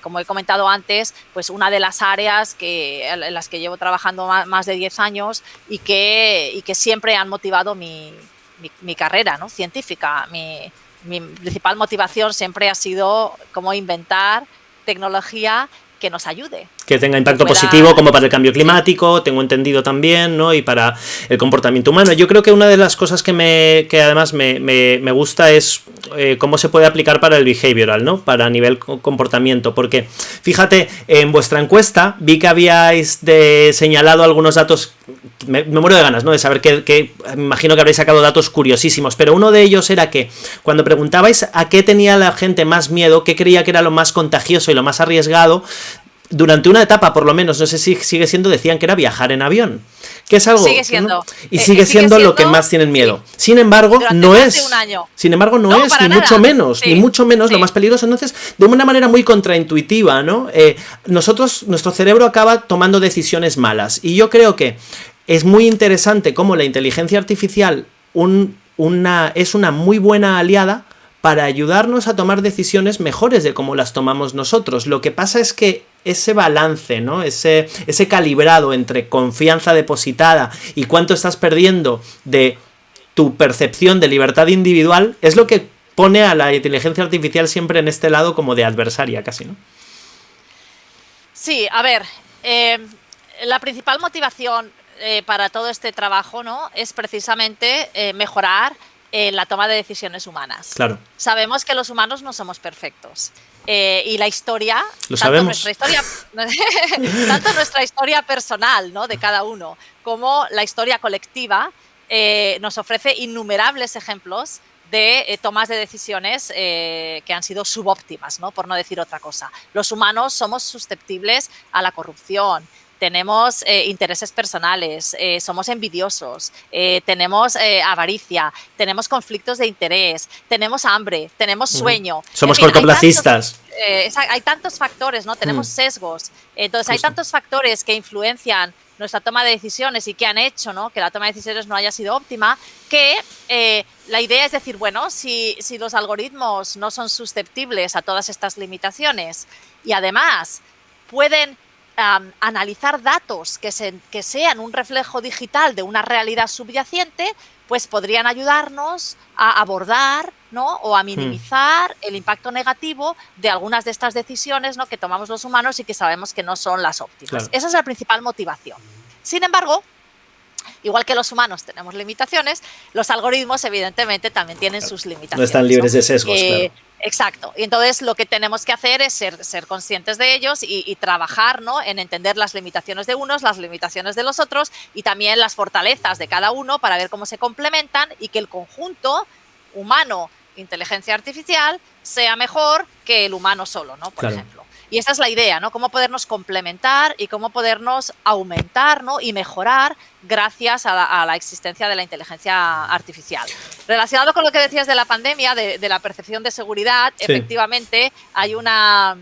B: como he comentado antes, pues una de las áreas en las que llevo trabajando más de 10 años y que siempre han motivado mi carrera, ¿no?, científica. Mi principal motivación siempre ha sido cómo inventar tecnología que nos ayude.
A: Que tenga impacto positivo, como para el cambio climático, tengo entendido también, ¿no?, y para el comportamiento humano. Yo creo que una de las cosas que además me gusta es cómo se puede aplicar para el behavioral, ¿no?, para nivel comportamiento, porque fíjate, en vuestra encuesta vi que habíais señalado algunos datos, me muero de ganas, ¿no?, de saber que me imagino que habréis sacado datos curiosísimos, pero uno de ellos era que cuando preguntabais a qué tenía la gente más miedo, qué creía que era lo más contagioso y lo más arriesgado, durante una etapa, por lo menos, no sé si sigue siendo, decían que era viajar en avión. Que es algo
B: sigue siendo,
A: y sigue siendo lo que más tienen miedo. Sí. Sin embargo, no es. Sin embargo, no es ni mucho menos, ni mucho menos lo más peligroso. Entonces, de una manera muy contraintuitiva, ¿no? Nuestro cerebro acaba tomando decisiones malas. Y yo creo que es muy interesante cómo la inteligencia artificial es una muy buena aliada para ayudarnos a tomar decisiones mejores de cómo las tomamos nosotros. Lo que pasa es que ese balance, ¿no? Ese calibrado entre confianza depositada y cuánto estás perdiendo de tu percepción de libertad individual es lo que pone a la inteligencia artificial siempre en este lado como de adversaria casi, ¿no?
B: Sí, a ver, la principal motivación para todo este trabajo, ¿no? Es precisamente mejorar la toma de decisiones humanas.
A: Claro.
B: Sabemos que los humanos no somos perfectos. Y la historia,
A: lo sabemos.
B: Tanto nuestra historia personal, ¿no? De cada uno, como la historia colectiva, nos ofrece innumerables ejemplos de tomas de decisiones que han sido subóptimas, ¿no? Por no decir otra cosa. Los humanos somos susceptibles a la corrupción, tenemos intereses personales, somos envidiosos, tenemos avaricia, tenemos conflictos de interés, tenemos hambre, tenemos sueño.
A: Somos cortoplacistas.
B: Hay tantos factores, ¿no? Tenemos sesgos. Entonces, hay tantos factores que influencian nuestra toma de decisiones y que han hecho, ¿no? Que la toma de decisiones no haya sido óptima, que la idea es decir, bueno, si los algoritmos no son susceptibles a todas estas limitaciones y además pueden analizar datos que sean un reflejo digital de una realidad subyacente, pues podrían ayudarnos a abordar, ¿no? O a minimizar el impacto negativo de algunas de estas decisiones, ¿no? Que tomamos los humanos y que sabemos que no son las óptimas. Claro. Esa es la principal motivación. Sin embargo, igual que los humanos tenemos limitaciones, los algoritmos evidentemente también tienen sus limitaciones.
A: No están libres de sesgos, claro.
B: Exacto. Y entonces lo que tenemos que hacer es ser conscientes de ellos y trabajar, ¿no? En entender las limitaciones de unos, las limitaciones de los otros y también las fortalezas de cada uno para ver cómo se complementan y que el conjunto humano, inteligencia artificial, sea mejor que el humano solo, ¿no? Por ejemplo. Y esa es la idea, ¿no? Cómo podernos complementar y cómo podernos aumentar, ¿no? Y mejorar gracias a la existencia de la inteligencia artificial. Relacionado con lo que decías de la pandemia, de la percepción de seguridad, sí. Efectivamente hay una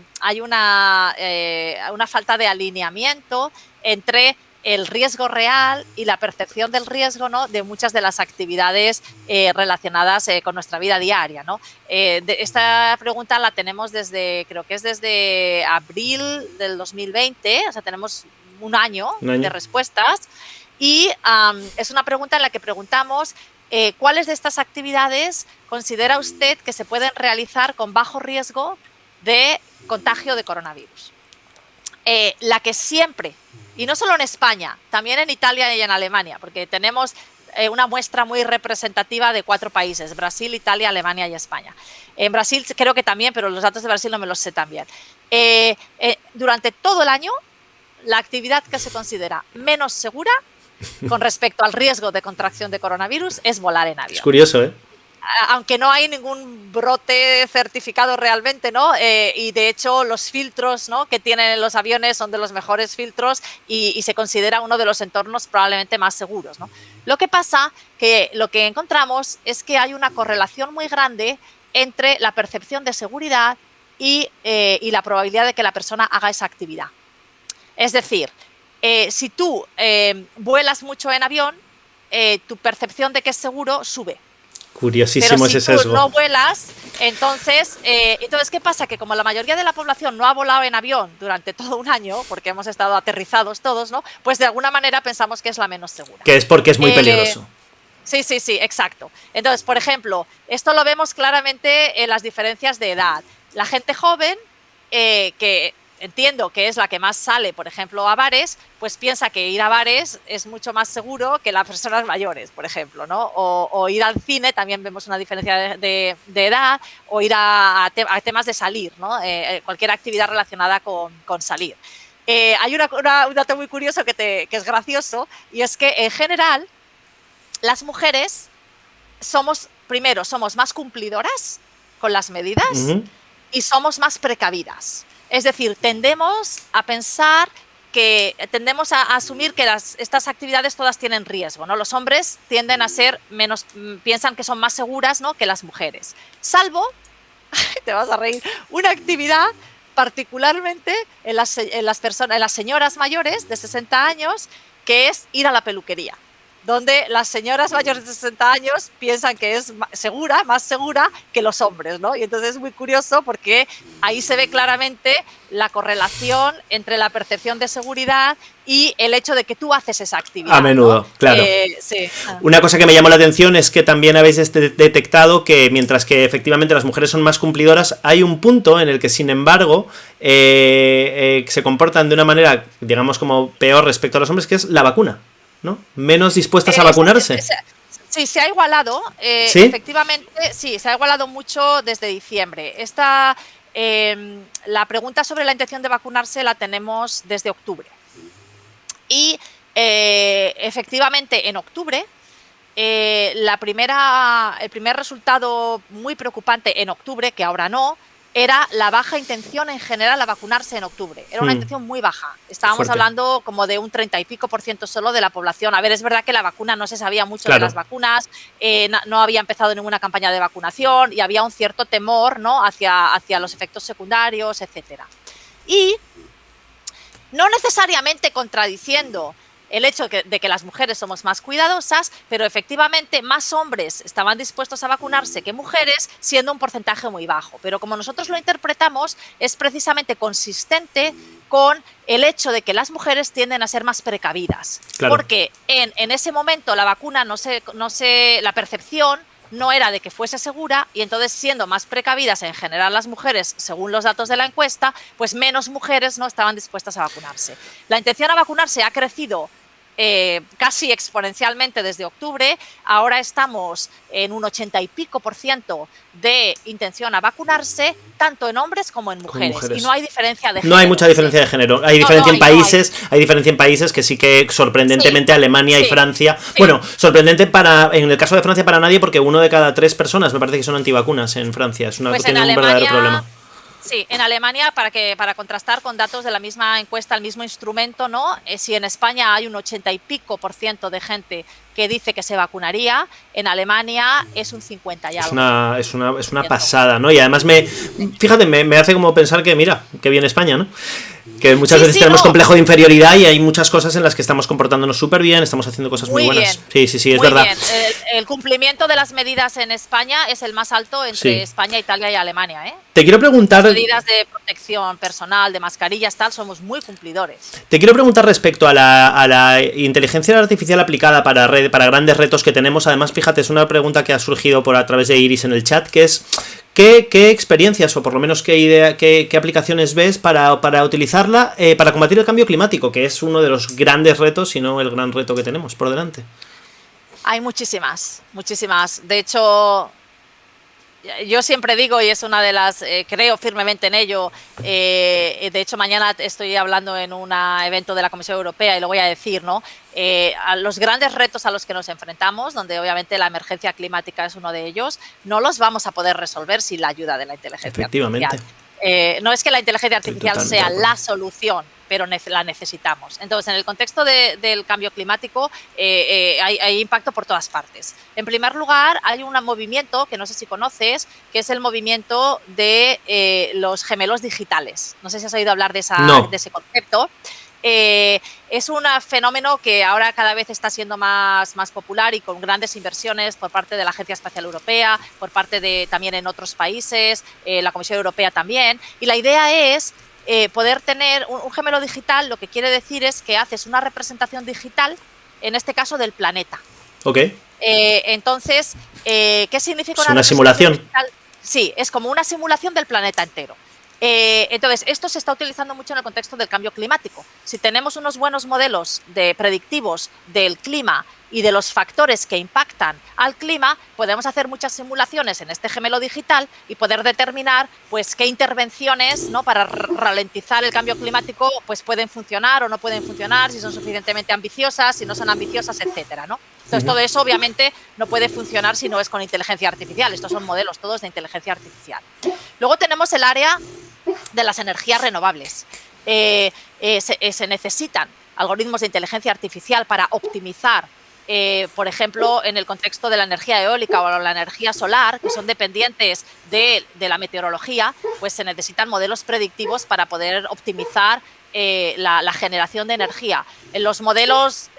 B: falta de alineamiento entre el riesgo real y la percepción del riesgo, ¿no? De muchas de las actividades relacionadas con nuestra vida diaria, ¿no? Esta pregunta la tenemos creo que es desde abril del 2020, o sea, tenemos un año de respuestas y es una pregunta en la que preguntamos ¿cuáles de estas actividades considera usted que se pueden realizar con bajo riesgo de contagio de coronavirus? La que siempre, y no solo en España, también en Italia y en Alemania, porque tenemos una muestra muy representativa de 4 países, Brasil, Italia, Alemania y España. En Brasil creo que también, pero los datos de Brasil no me los sé tan bien. Durante todo el año, la actividad que se considera menos segura con respecto al riesgo de contracción de coronavirus es volar en avión.
A: Es curioso, ¿eh?
B: Aunque no hay ningún brote certificado realmente, ¿no? Y de hecho los filtros, ¿no? Que tienen los aviones son de los mejores filtros y se considera uno de los entornos probablemente más seguros, ¿no? Lo que pasa que lo que encontramos es que hay una correlación muy grande entre la percepción de seguridad y la probabilidad de que la persona haga esa actividad. Es decir, si tú vuelas mucho en avión, tu percepción de que es seguro sube.
A: Curiosísimo ese sesgo.
B: Pero si tú no vuelas, entonces, ¿qué pasa? Que como la mayoría de la población no ha volado en avión durante todo un año, porque hemos estado aterrizados todos, ¿no? Pues de alguna manera pensamos que es la menos segura.
A: Que es porque es muy peligroso.
B: Sí, exacto. Entonces, por ejemplo, esto lo vemos claramente en las diferencias de edad. La gente joven, que entiendo que es la que más sale, por ejemplo, a bares, pues piensa que ir a bares es mucho más seguro que las personas mayores, por ejemplo, ¿no? O ir al cine, también vemos una diferencia de edad, o ir a temas de salir, ¿no? Cualquier actividad relacionada con salir. Hay un dato muy curioso que es gracioso, y es que en general las mujeres somos más cumplidoras con las medidas y somos más precavidas. Es decir, tendemos a asumir que estas actividades todas tienen riesgo, ¿no? Los hombres tienden a ser menos, piensan que son más seguras, ¿no?, que las mujeres. Salvo, te vas a reír, una actividad particularmente en las señoras mayores de 60 años, que es ir a la peluquería, donde las señoras mayores de 60 años piensan que es más segura que los hombres, ¿no? Y entonces es muy curioso porque ahí se ve claramente la correlación entre la percepción de seguridad y el hecho de que tú haces esa actividad.
A: A menudo, ¿no? Claro.
B: Sí.
A: Una cosa que me llamó la atención es que también habéis detectado que mientras que efectivamente las mujeres son más cumplidoras, hay un punto en el que, sin embargo, se comportan de una manera, digamos, como peor respecto a los hombres, que es la vacuna, ¿no? Menos dispuestas a vacunarse.
B: Sí, se ha igualado.
A: ¿Sí?
B: Efectivamente, sí, se ha igualado mucho desde diciembre. La pregunta sobre la intención de vacunarse la tenemos desde octubre. Y efectivamente en octubre el primer resultado muy preocupante en octubre, que ahora no, era la baja intención en general a vacunarse en octubre. Era una intención muy baja. Estábamos hablando como de un 30 y pico % solo de la población. A ver, es verdad que la vacuna no se sabía mucho de las vacunas, no había empezado ninguna campaña de vacunación y había un cierto temor, ¿no?, hacia los efectos secundarios, etcétera. Y no necesariamente contradiciendo el hecho de que las mujeres somos más cuidadosas, pero efectivamente más hombres estaban dispuestos a vacunarse que mujeres, siendo un porcentaje muy bajo. Pero como nosotros lo interpretamos, es precisamente consistente con el hecho de que las mujeres tienden a ser más precavidas. Claro. Porque en ese momento la vacuna la percepción no era de que fuese segura, y entonces, siendo más precavidas en general las mujeres, según los datos de la encuesta, pues menos mujeres no estaban dispuestas a vacunarse. La intención a vacunarse ha crecido casi exponencialmente desde octubre. Ahora estamos en un 80 y pico % de intención a vacunarse, tanto en hombres como en mujeres. Y no hay diferencia de género.
A: No hay mucha diferencia de género. Hay diferencia en países, hay diferencia en países que sí que sorprendentemente Alemania y Francia. Bueno, sorprendente en el caso de Francia para nadie, porque 1 de cada 3 personas me parece que son antivacunas en Francia. Tiene un verdadero problema.
B: Sí, en Alemania, para contrastar con datos de la misma encuesta, el mismo instrumento, ¿no? Si en España hay un 80 y pico % de gente que dice que se vacunaría, en Alemania es un 50 y algo.
A: Es una pasada, ¿no? Y además fíjate, me hace como pensar que, mira, que viene España, ¿no? Que muchas veces tenemos complejo de inferioridad y hay muchas cosas en las que estamos comportándonos súper bien, estamos haciendo cosas muy buenas. Sí, es verdad.
B: Bien. El cumplimiento de las medidas en España es el más alto entre España, Italia y Alemania, ¿eh?
A: Te quiero preguntar...
B: Las medidas de protección personal, de mascarillas, tal, somos muy cumplidores.
A: Te quiero preguntar respecto a la inteligencia artificial aplicada para grandes retos que tenemos. Además, fíjate, es una pregunta que ha surgido a través de Iris en el chat, que es... ¿Qué experiencias o por lo menos qué aplicaciones ves para utilizarla para combatir el cambio climático, que es uno de los grandes retos, si no el gran reto que tenemos por delante?
B: Hay muchísimas. De hecho, yo siempre digo, y es una de las, creo firmemente en ello, de hecho mañana estoy hablando en un evento de la Comisión Europea y lo voy a decir, ¿no? A los grandes retos a los que nos enfrentamos, donde obviamente la emergencia climática es uno de ellos, no los vamos a poder resolver sin la ayuda de la inteligencia artificial. No es que la inteligencia artificial sea la solución, pero la necesitamos. Entonces, en el contexto del cambio climático hay impacto por todas partes. En primer lugar, hay un movimiento que no sé si conoces, que es el movimiento de los gemelos digitales. No sé si has oído hablar de ese concepto. Es un fenómeno que ahora cada vez está siendo más popular y con grandes inversiones por parte de la Agencia Espacial Europea, por parte también en otros países, la Comisión Europea también. Y la idea es poder tener un gemelo digital. Lo que quiere decir es que haces una representación digital, en este caso del planeta.
A: Ok.
B: Entonces, ¿qué significa
A: una simulación
B: digital? Sí, es como una simulación del planeta entero. Entonces, esto se está utilizando mucho en el contexto del cambio climático. Si tenemos unos buenos modelos predictivos del clima y de los factores que impactan al clima, podemos hacer muchas simulaciones en este gemelo digital y poder determinar pues qué intervenciones, ¿no?, para ralentizar el cambio climático pues pueden funcionar o no pueden funcionar, si son suficientemente ambiciosas, si no son ambiciosas, etcétera, ¿no? Entonces, todo eso obviamente no puede funcionar si no es con inteligencia artificial. Estos son modelos todos de inteligencia artificial. Luego tenemos el área de las energías renovables. Se necesitan algoritmos de inteligencia artificial para optimizar, por ejemplo, en el contexto de la energía eólica o la energía solar, que son dependientes de la meteorología, pues se necesitan modelos predictivos para poder optimizar la generación de energía. En los modelos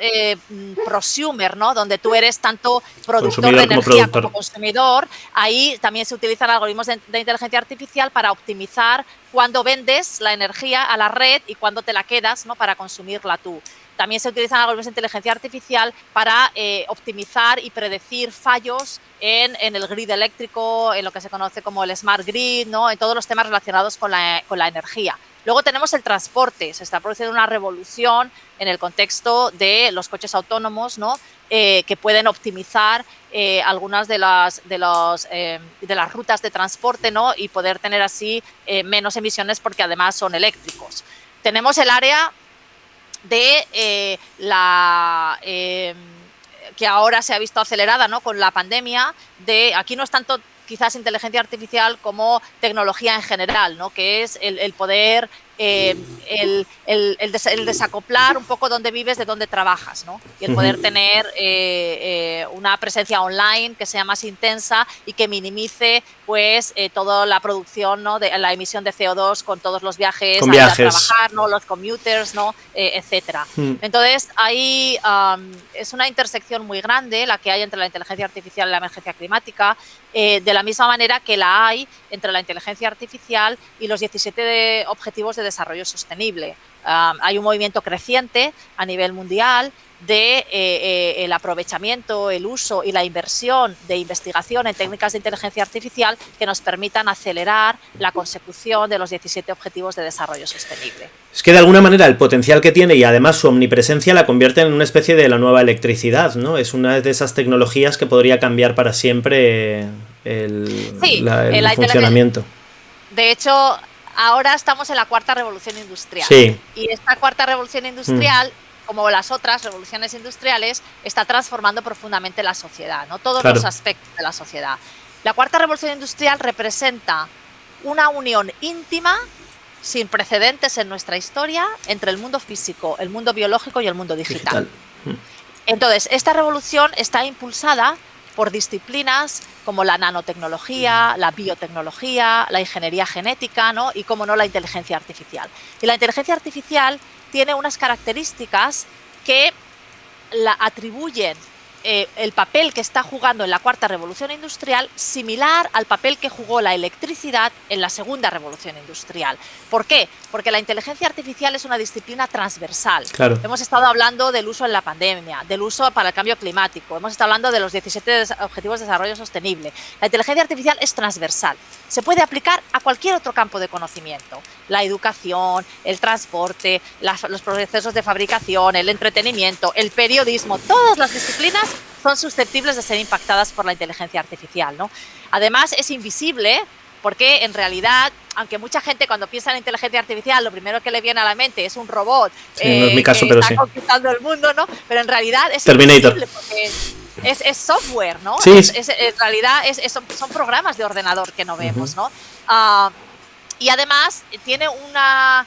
B: prosumer, ¿no?, donde tú eres tanto productor de energía como consumidor, ahí también se utilizan algoritmos de inteligencia artificial para optimizar cuándo vendes la energía a la red y cuándo te la quedas, ¿no?, para consumirla tú. También se utilizan algoritmos de inteligencia artificial para optimizar y predecir fallos en el grid eléctrico, en lo que se conoce como el smart grid, ¿no?, en todos los temas relacionados con la energía. Luego tenemos el transporte. Se está produciendo una revolución en el contexto de los coches autónomos, ¿no?, que pueden optimizar algunas de las rutas de transporte, ¿no?, y poder tener así menos emisiones porque además son eléctricos. Tenemos el área de que ahora se ha visto acelerada, ¿no?, con la pandemia. Aquí no es tanto quizás inteligencia artificial como tecnología en general, ¿no?, que es el poder, el desacoplar un poco dónde vives de dónde trabajas, ¿no?, y el poder tener una presencia online que sea más intensa y que minimice pues toda la producción, ¿no?, de la emisión de CO2 con todos los viajes a trabajar, ¿no?, los commuters, ¿no?, etcétera. Entonces ahí es una intersección muy grande la que hay entre la inteligencia artificial y la emergencia climática, de la misma manera que la hay entre la inteligencia artificial y los 17 Objetivos de Desarrollo Sostenible. Hay un movimiento creciente a nivel mundial de el aprovechamiento, el uso y la inversión de investigación en técnicas de inteligencia artificial que nos permitan acelerar la consecución de los 17 Objetivos de Desarrollo Sostenible.
A: Es que de alguna manera el potencial que tiene y además su omnipresencia la convierte en una especie de la nueva electricidad, ¿no? Es una de esas tecnologías que podría cambiar para siempre el funcionamiento.
B: De hecho, ahora estamos en la cuarta revolución industrial.
A: Sí.
B: Y esta cuarta revolución industrial, como las otras revoluciones industriales, está transformando profundamente la sociedad, ¿no?, todos los aspectos de la sociedad. La cuarta revolución industrial representa una unión íntima, sin precedentes en nuestra historia, entre el mundo físico, el mundo biológico y el mundo digital. Entonces, esta revolución está impulsada por disciplinas como la nanotecnología, la biotecnología, la ingeniería genética, ¿no?, y, como no, la inteligencia artificial. Y la inteligencia artificial tiene unas características que la atribuyen el papel que está jugando en la cuarta revolución industrial similar al papel que jugó la electricidad en la segunda revolución industrial. ¿Por qué? Porque la inteligencia artificial es una disciplina transversal.
A: Claro.
B: Hemos estado hablando del uso en la pandemia, del uso para el cambio climático, hemos estado hablando de los 17 Objetivos de Desarrollo Sostenible. La inteligencia artificial es transversal. Se puede aplicar a cualquier otro campo de conocimiento. La educación, el transporte, los procesos de fabricación, el entretenimiento, el periodismo, todas las disciplinas son susceptibles de ser impactadas por la inteligencia artificial, ¿no? Además, es invisible porque, en realidad, aunque mucha gente cuando piensa en inteligencia artificial lo primero que le viene a la mente es un robot
A: no es mi caso,
B: que
A: pero
B: está conquistando el mundo, ¿no? Pero en realidad es
A: Terminator.
B: invisible porque es software, ¿no?
A: Sí.
B: En realidad son programas de ordenador que no vemos, ¿no? Y además tiene una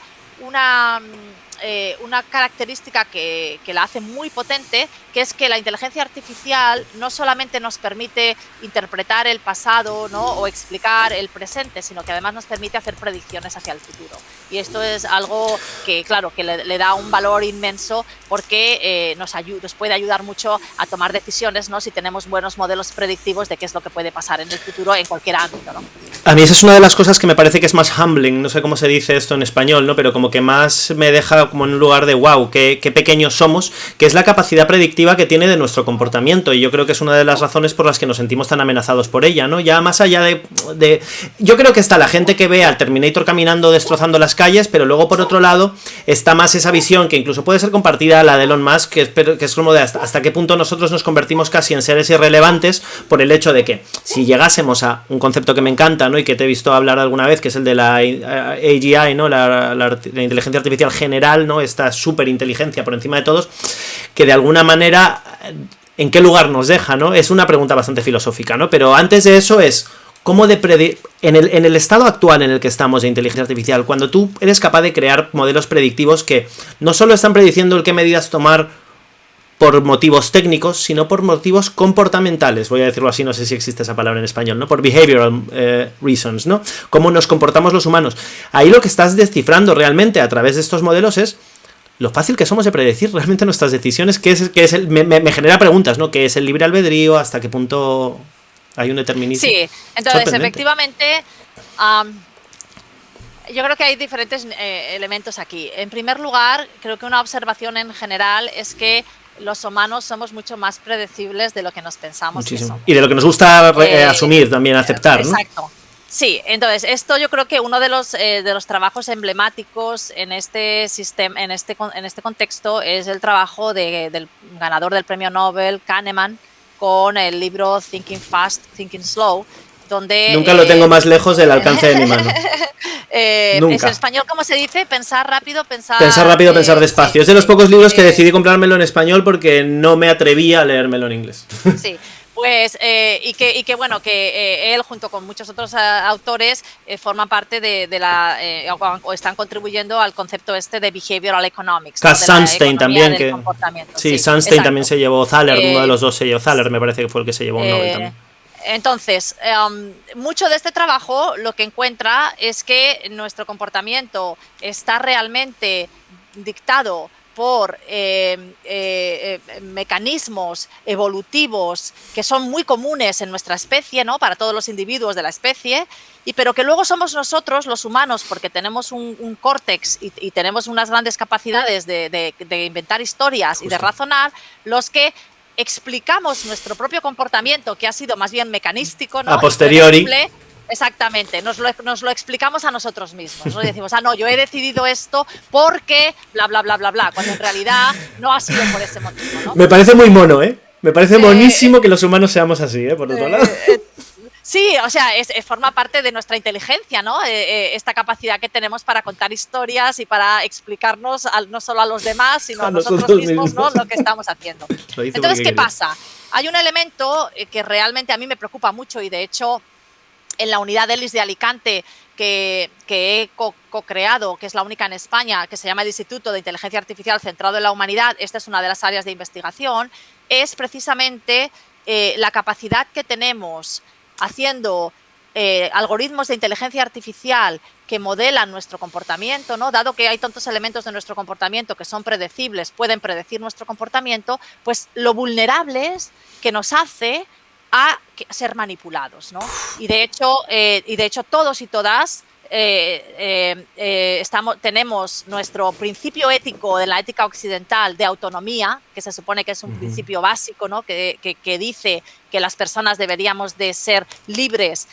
B: característica que la hace muy potente, que es que la inteligencia artificial no solamente nos permite interpretar el pasado, ¿no?, o explicar el presente, sino que además nos permite hacer predicciones hacia el futuro. Y esto es algo que, claro, que le da un valor inmenso porque nos puede ayudar mucho a tomar decisiones, ¿no?, si tenemos buenos modelos predictivos de qué es lo que puede pasar en el futuro en cualquier ámbito, ¿no?
A: A mí esa es una de las cosas que me parece que es más humbling, no sé cómo se dice esto en español, ¿no?, pero como que más me deja como en un lugar de wow, qué pequeños somos, que es la capacidad predictiva que tiene de nuestro comportamiento, y yo creo que es una de las razones por las que nos sentimos tan amenazados por ella, ¿no? Ya más allá de yo creo que está la gente que ve al Terminator caminando destrozando las calles, pero luego por otro lado está más esa visión que incluso puede ser compartida, la de Elon Musk, que es como de hasta qué punto nosotros nos convertimos casi en seres irrelevantes por el hecho de que si llegásemos a un concepto que me encanta, ¿no?, y que te he visto hablar alguna vez, que es el de la AGI, ¿no?, la inteligencia artificial general, ¿no?, esta súper inteligencia por encima de todos, que de alguna manera, ¿en qué lugar nos deja, no? Es una pregunta bastante filosófica, ¿no? Pero antes de eso es, en el estado actual en el que estamos de inteligencia artificial, cuando tú eres capaz de crear modelos predictivos que no solo están prediciendo el qué medidas tomar por motivos técnicos, sino por motivos comportamentales, voy a decirlo así, no sé si existe esa palabra en español, ¿no? Por behavioral reasons, ¿no? Cómo nos comportamos los humanos. Ahí lo que estás descifrando realmente a través de estos modelos es lo fácil que somos de predecir realmente nuestras decisiones, me genera preguntas, ¿no? ¿Qué es el libre albedrío? ¿Hasta qué punto hay un determinismo?
B: Sí, entonces efectivamente yo creo que hay diferentes elementos aquí. En primer lugar, creo que una observación en general es que los humanos somos mucho más predecibles de lo que nos pensamos.
A: Muchísimo. Que somos. Y de lo que nos gusta asumir también, aceptar, ¿no?
B: Exacto. Sí, entonces esto yo creo que uno de los trabajos emblemáticos en este sistema, en este contexto, es el trabajo del ganador del premio Nobel, Kahneman, con el libro Thinking Fast, Thinking Slow, donde...
A: Nunca lo tengo más lejos del alcance de mi mano.
B: Nunca. ¿Es en español cómo se dice? Pensar rápido, pensar...
A: Pensar rápido, pensar despacio. Sí, es de los pocos libros que decidí comprármelo en español porque no me atrevía a leérmelo en inglés.
B: Sí. Pues, y que bueno, que él junto con muchos otros autores forman parte o están contribuyendo al concepto de behavioral economics.
A: ¿No? Sunstein también. Sí, Sunstein
B: exacto.
A: También se llevó Thaler, uno de los dos se llevó Thaler, me parece que fue el que se llevó un Nobel también.
B: Entonces, mucho de este trabajo lo que encuentra es que nuestro comportamiento está realmente dictado por mecanismos evolutivos que son muy comunes en nuestra especie, ¿no? Para todos los individuos de la especie, pero que luego somos nosotros, los humanos, porque tenemos un córtex y tenemos unas grandes capacidades de inventar historias y de razonar, los que explicamos nuestro propio comportamiento, que ha sido más bien mecanístico, ¿no?
A: A posteriori.
B: Exactamente, nos lo explicamos a nosotros mismos, ¿no? Y decimos, no, yo he decidido esto porque bla, bla, bla, bla, bla, cuando en realidad no ha sido por ese motivo, ¿no?
A: Me parece muy mono, ¿eh? Me parece monísimo que los humanos seamos así, por otro lado.
B: Sí, o sea, forma parte de nuestra inteligencia, ¿no? Esta capacidad que tenemos para contar historias y para explicarnos no solo a los demás, sino a nosotros mismos, ¿no? Lo que estamos haciendo. Entonces, ¿qué pasa? Hay un elemento que realmente a mí me preocupa mucho y de hecho en la unidad ELIS de Alicante que he co-creado, que es la única en España, que se llama el Instituto de Inteligencia Artificial Centrado en la Humanidad, esta es una de las áreas de investigación, es precisamente la capacidad que tenemos haciendo algoritmos de inteligencia artificial que modelan nuestro comportamiento, ¿no? Dado que hay tantos elementos de nuestro comportamiento que son predecibles, pueden predecir nuestro comportamiento, pues lo vulnerables que nos hace a ser manipulados, ¿no? Y de hecho todos y todas tenemos nuestro principio ético de la ética occidental de autonomía, que se supone que es un principio básico, ¿no? que dice que las personas deberíamos de ser libres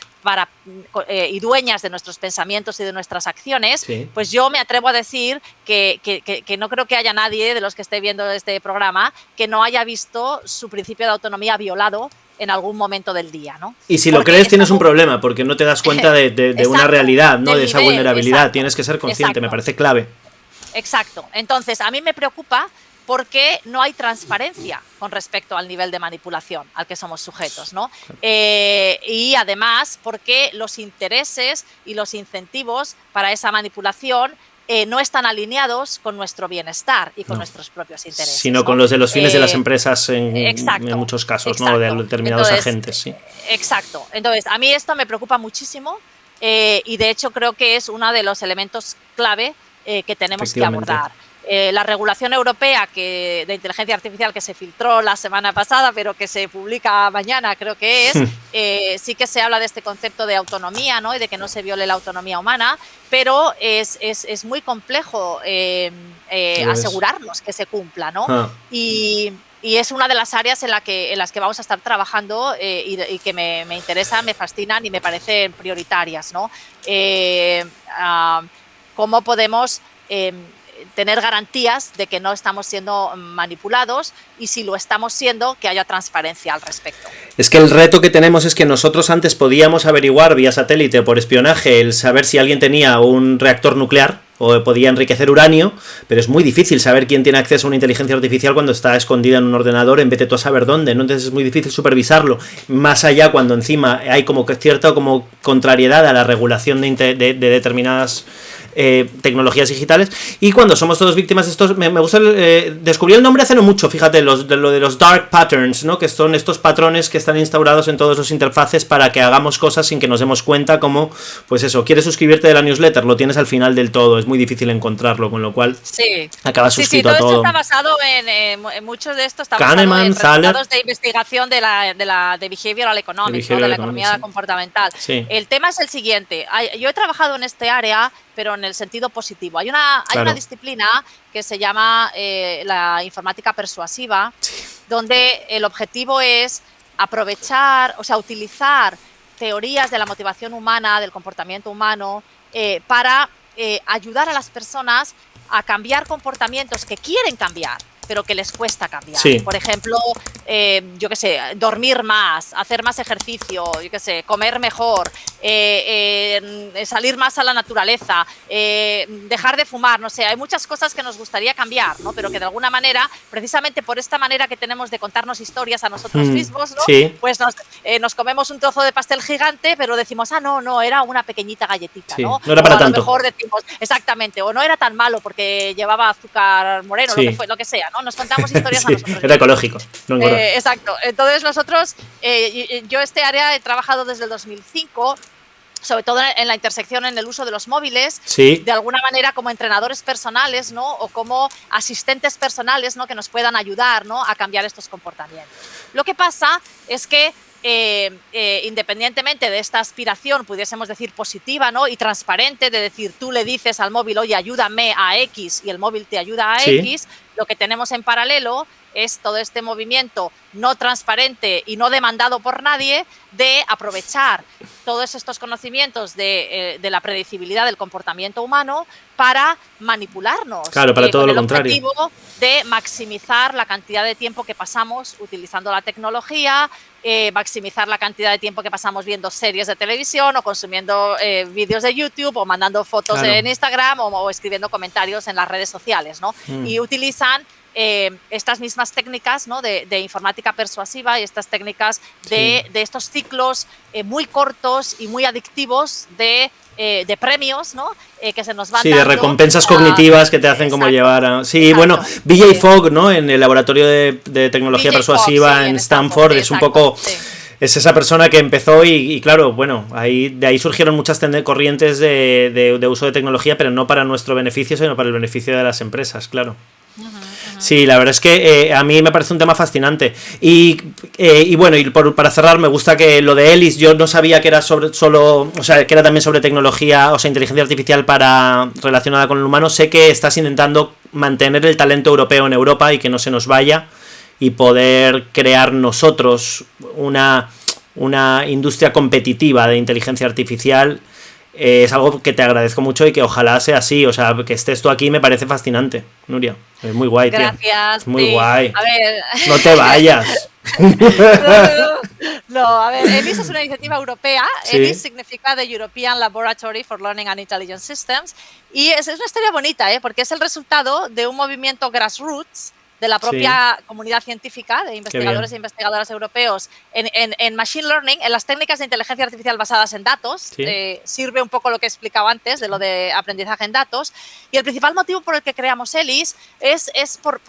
B: y dueñas de nuestros pensamientos y de nuestras acciones. Sí. Pues yo me atrevo a decir que no creo que haya nadie de los que esté viendo este programa que no haya visto su principio de autonomía violado en algún momento del día, ¿no?
A: Y si lo crees tienes un problema, porque no te das cuenta de una realidad, ¿no? De esa vulnerabilidad. Exacto. Tienes que ser consciente, me parece clave.
B: Exacto. Entonces, a mí me preocupa porque no hay transparencia con respecto al nivel de manipulación al que somos sujetos, ¿no? Y además porque los intereses y los incentivos para esa manipulación no están alineados con nuestro bienestar y con nuestros propios intereses.
A: Sino, ¿no? Con los de los fines de las empresas en muchos casos, ¿no? De determinados agentes, sí.
B: Exacto. Entonces, a mí esto me preocupa muchísimo y de hecho creo que es uno de los elementos clave que tenemos que abordar. La regulación europea de inteligencia artificial que se filtró la semana pasada, pero que se publica mañana, creo que sí que se habla de este concepto de autonomía, ¿no? Y de que no se viole la autonomía humana, pero es muy complejo asegurarnos que se cumpla, ¿no? Y es una de las áreas en las que vamos a estar trabajando y que me interesan, me fascinan y me parecen prioritarias, ¿no? ¿Cómo podemos tener garantías de que no estamos siendo manipulados y si lo estamos siendo, que haya transparencia al respecto.
A: Es que el reto que tenemos es que nosotros antes podíamos averiguar vía satélite por espionaje el saber si alguien tenía un reactor nuclear o podía enriquecer uranio, pero es muy difícil saber quién tiene acceso a una inteligencia artificial cuando está escondida en un ordenador en vete tú a saber dónde, ¿no? Entonces es muy difícil supervisarlo, más allá cuando encima hay como cierta como contrariedad a la regulación de determinadas tecnologías digitales, y cuando somos todos víctimas de estos, me gusta descubrí el nombre hace no mucho, fíjate, lo de los dark patterns, ¿no? Que son estos patrones que están instaurados en todos los interfaces para que hagamos cosas sin que nos demos cuenta, como, pues eso, quieres suscribirte de la newsletter, lo tienes al final del todo, es muy difícil encontrarlo, con lo cual acabas suscrito a todo.
B: Esto está basado en muchos de estos está
A: Kahneman,
B: basado en resultados de investigación de behavioral economics, ¿no? De la economía comportamental.
A: Sí.
B: El tema es el siguiente, yo he trabajado en este área, pero en el sentido positivo. Hay una disciplina que se llama la informática persuasiva, donde el objetivo es aprovechar, o sea, utilizar teorías de la motivación humana, del comportamiento humano, para ayudar a las personas a cambiar comportamientos que quieren cambiar, pero que les cuesta cambiar.
A: Sí.
B: Por ejemplo, yo qué sé, dormir más, hacer más ejercicio, yo qué sé, comer mejor, salir más a la naturaleza, dejar de fumar, no sé, hay muchas cosas que nos gustaría cambiar, ¿no? Pero que de alguna manera, precisamente por esta manera que tenemos de contarnos historias a nosotros mismos, ¿no?
A: Sí.
B: Pues nos comemos un trozo de pastel gigante, pero decimos, no, era una pequeñita galletita, ¿no?
A: No era para tanto.
B: A lo mejor decimos, exactamente, o no era tan malo porque llevaba azúcar moreno, lo que sea, ¿no? Nos contamos historias a nosotros.
A: Era ecológico. No
B: exacto. Entonces nosotros, yo este área he trabajado desde el 2005, sobre todo en la intersección en el uso de los móviles, de alguna manera como entrenadores personales, ¿no? O como asistentes personales, ¿no? Que nos puedan ayudar, ¿no? A cambiar estos comportamientos. Lo que pasa es que independientemente de esta aspiración, pudiésemos decir positiva, ¿no? Y transparente, de decir, tú le dices al móvil, oye, ayúdame a X, y el móvil te ayuda a X, lo que tenemos en paralelo es todo este movimiento no transparente y no demandado por nadie de aprovechar todos estos conocimientos de la predecibilidad del comportamiento humano para manipularnos.
A: Claro, para todo
B: con
A: lo contrario.
B: El objetivo de maximizar la cantidad de tiempo que pasamos utilizando la tecnología, maximizar la cantidad de tiempo que pasamos viendo series de televisión o consumiendo vídeos de YouTube o mandando fotos en Instagram o escribiendo comentarios en las redes sociales, ¿no? Y utilizan estas mismas técnicas, ¿no? de informática persuasiva y estas técnicas de estos ciclos muy cortos y muy adictivos de premios, ¿no? Que se nos van dando.
A: De recompensas cognitivas que te hacen como llevar a... bueno, BJ Fogg, ¿no? En el laboratorio de tecnología persuasiva en Stanford, es un poco... Es esa persona que empezó y claro, bueno, de ahí surgieron muchas corrientes de uso de tecnología, pero no para nuestro beneficio, sino para el beneficio de las empresas, claro. Sí, la verdad es que a mí me parece un tema fascinante. Y bueno, para cerrar, me gusta que lo de Elis, yo no sabía que era que era también sobre tecnología, o sea, inteligencia artificial relacionada con el humano. Sé que estás intentando mantener el talento europeo en Europa y que no se nos vaya, y poder crear nosotros una industria competitiva de inteligencia artificial. Es algo que te agradezco mucho y que ojalá sea así, o sea, que estés tú aquí me parece fascinante, Nuria, es muy guay, tío.
B: Gracias.
A: Es muy guay.
B: A ver.
A: No te vayas.
B: No, a ver, ELIS es una iniciativa europea. ELIS significa The European Laboratory for Learning and Intelligent Systems, y es una historia bonita, porque es el resultado de un movimiento grassroots de la propia comunidad científica, de investigadores e investigadoras europeos, en Machine Learning, en las técnicas de inteligencia artificial basadas en datos. Sirve un poco lo que he explicado antes de lo de aprendizaje en datos. Y el principal motivo por el que creamos ELIS es por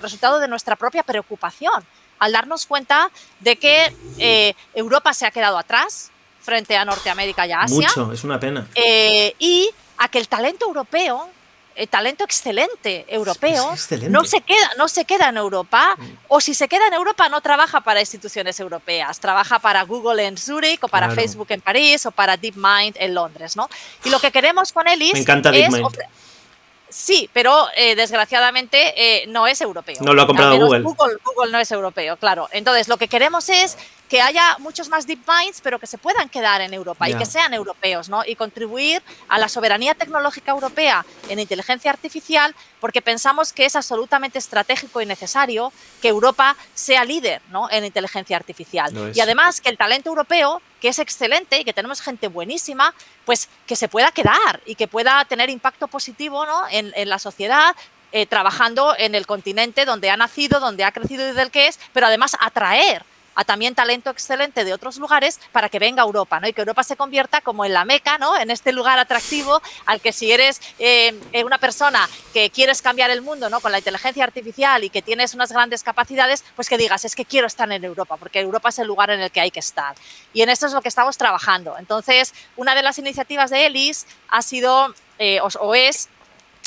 B: resultado de nuestra propia preocupación, al darnos cuenta de que Europa se ha quedado atrás frente a Norteamérica y a Asia.
A: Mucho, es una pena.
B: Y a que el talento europeo, el talento excelente europeo, no se queda en Europa, o si se queda en Europa no trabaja para instituciones europeas, trabaja para Google en Zúrich, o para Facebook en París, o para DeepMind en Londres, ¿no? Y lo que queremos con ELIS
A: me encanta DeepMind.
B: Sí, pero desgraciadamente no es europeo.
A: No lo ha comprado Google.
B: Google no es europeo, claro. Entonces, lo que queremos es que haya muchos más DeepMinds, pero que se puedan quedar en Europa y que sean europeos, ¿no? Y contribuir a la soberanía tecnológica europea en inteligencia artificial, porque pensamos que es absolutamente estratégico y necesario que Europa sea líder, ¿no? En inteligencia artificial. Y además que el talento europeo, que es excelente y que tenemos gente buenísima, pues que se pueda quedar y que pueda tener impacto positivo, ¿no? en la sociedad, trabajando en el continente donde ha nacido, donde ha crecido y del que es, pero además atraer a también talento excelente de otros lugares para que venga a Europa, ¿no? Y que Europa se convierta como en la meca, ¿no? En este lugar atractivo al que si eres una persona que quieres cambiar el mundo, ¿no? Con la inteligencia artificial y que tienes unas grandes capacidades, pues que digas, es que quiero estar en Europa, porque Europa es el lugar en el que hay que estar. Y en esto es lo que estamos trabajando. Entonces, una de las iniciativas de ELIS ha sido, o es,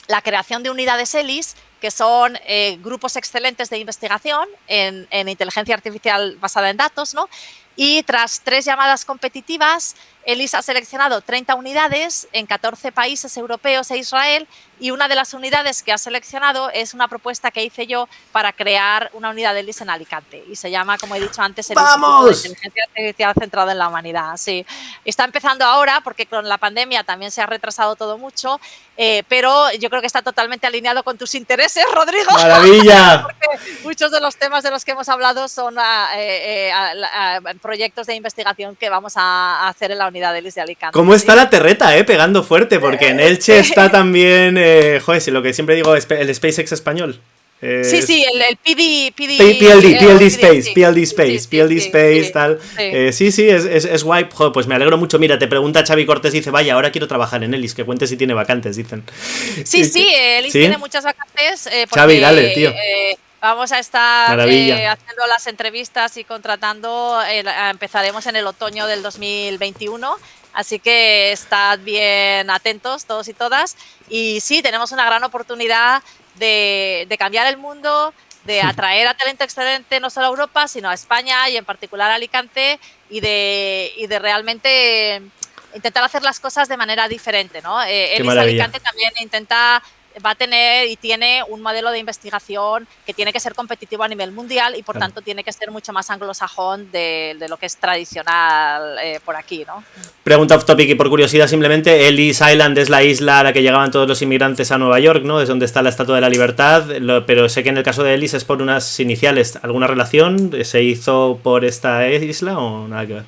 B: la creación de unidades ELIS, que son grupos excelentes de investigación en inteligencia artificial basada en datos, ¿no? Y tras 3 llamadas competitivas, ELIS ha seleccionado 30 unidades en 14 países europeos e Israel, y una de las unidades que ha seleccionado es una propuesta que hice yo para crear una unidad de ELIS en Alicante, y se llama, como he dicho antes, el Instituto de Inteligencia Artificial Centrado en la Humanidad. Sí. Está empezando ahora porque con la pandemia también se ha retrasado todo mucho, pero yo creo que está totalmente alineado con tus intereses, Rodrigo.
A: ¡Maravilla!
B: Porque muchos de los temas de los que hemos hablado son proyectos de investigación que vamos a hacer en la unidad de ELIS de Alicante.
A: ¿Cómo está la terreta, pegando fuerte? Porque en Elche está también, si lo que siempre digo es el SpaceX español.
B: Sí, el
A: PLD Space, tal. Sí, es guay. Joder, pues me alegro mucho. Mira, te pregunta Xavi Cortés, dice, vaya, ahora quiero trabajar en ELIS, que cuente si tiene vacantes, dicen.
B: Sí, ELIS tiene muchas vacantes.
A: Xavi, dale, tío.
B: Vamos a estar haciendo las entrevistas y contratando. Empezaremos en el otoño del 2021. Así que estad bien atentos todos y todas. Y sí, tenemos una gran oportunidad de cambiar el mundo, de atraer a talento excelente no solo a Europa, sino a España y en particular a Alicante, y de realmente intentar hacer las cosas de manera diferente, ¿no? ELIS Alicante también va a tener y tiene un modelo de investigación que tiene que ser competitivo a nivel mundial y por tanto tiene que ser mucho más anglosajón de lo que es tradicional por aquí, ¿no?
A: Pregunta off topic y por curiosidad simplemente, Ellis Island es la isla a la que llegaban todos los inmigrantes a Nueva York, ¿no? Es donde está la Estatua de la Libertad, pero sé que en el caso de Ellis es por unas iniciales. ¿Alguna relación? ¿Se hizo por esta isla o nada que ver?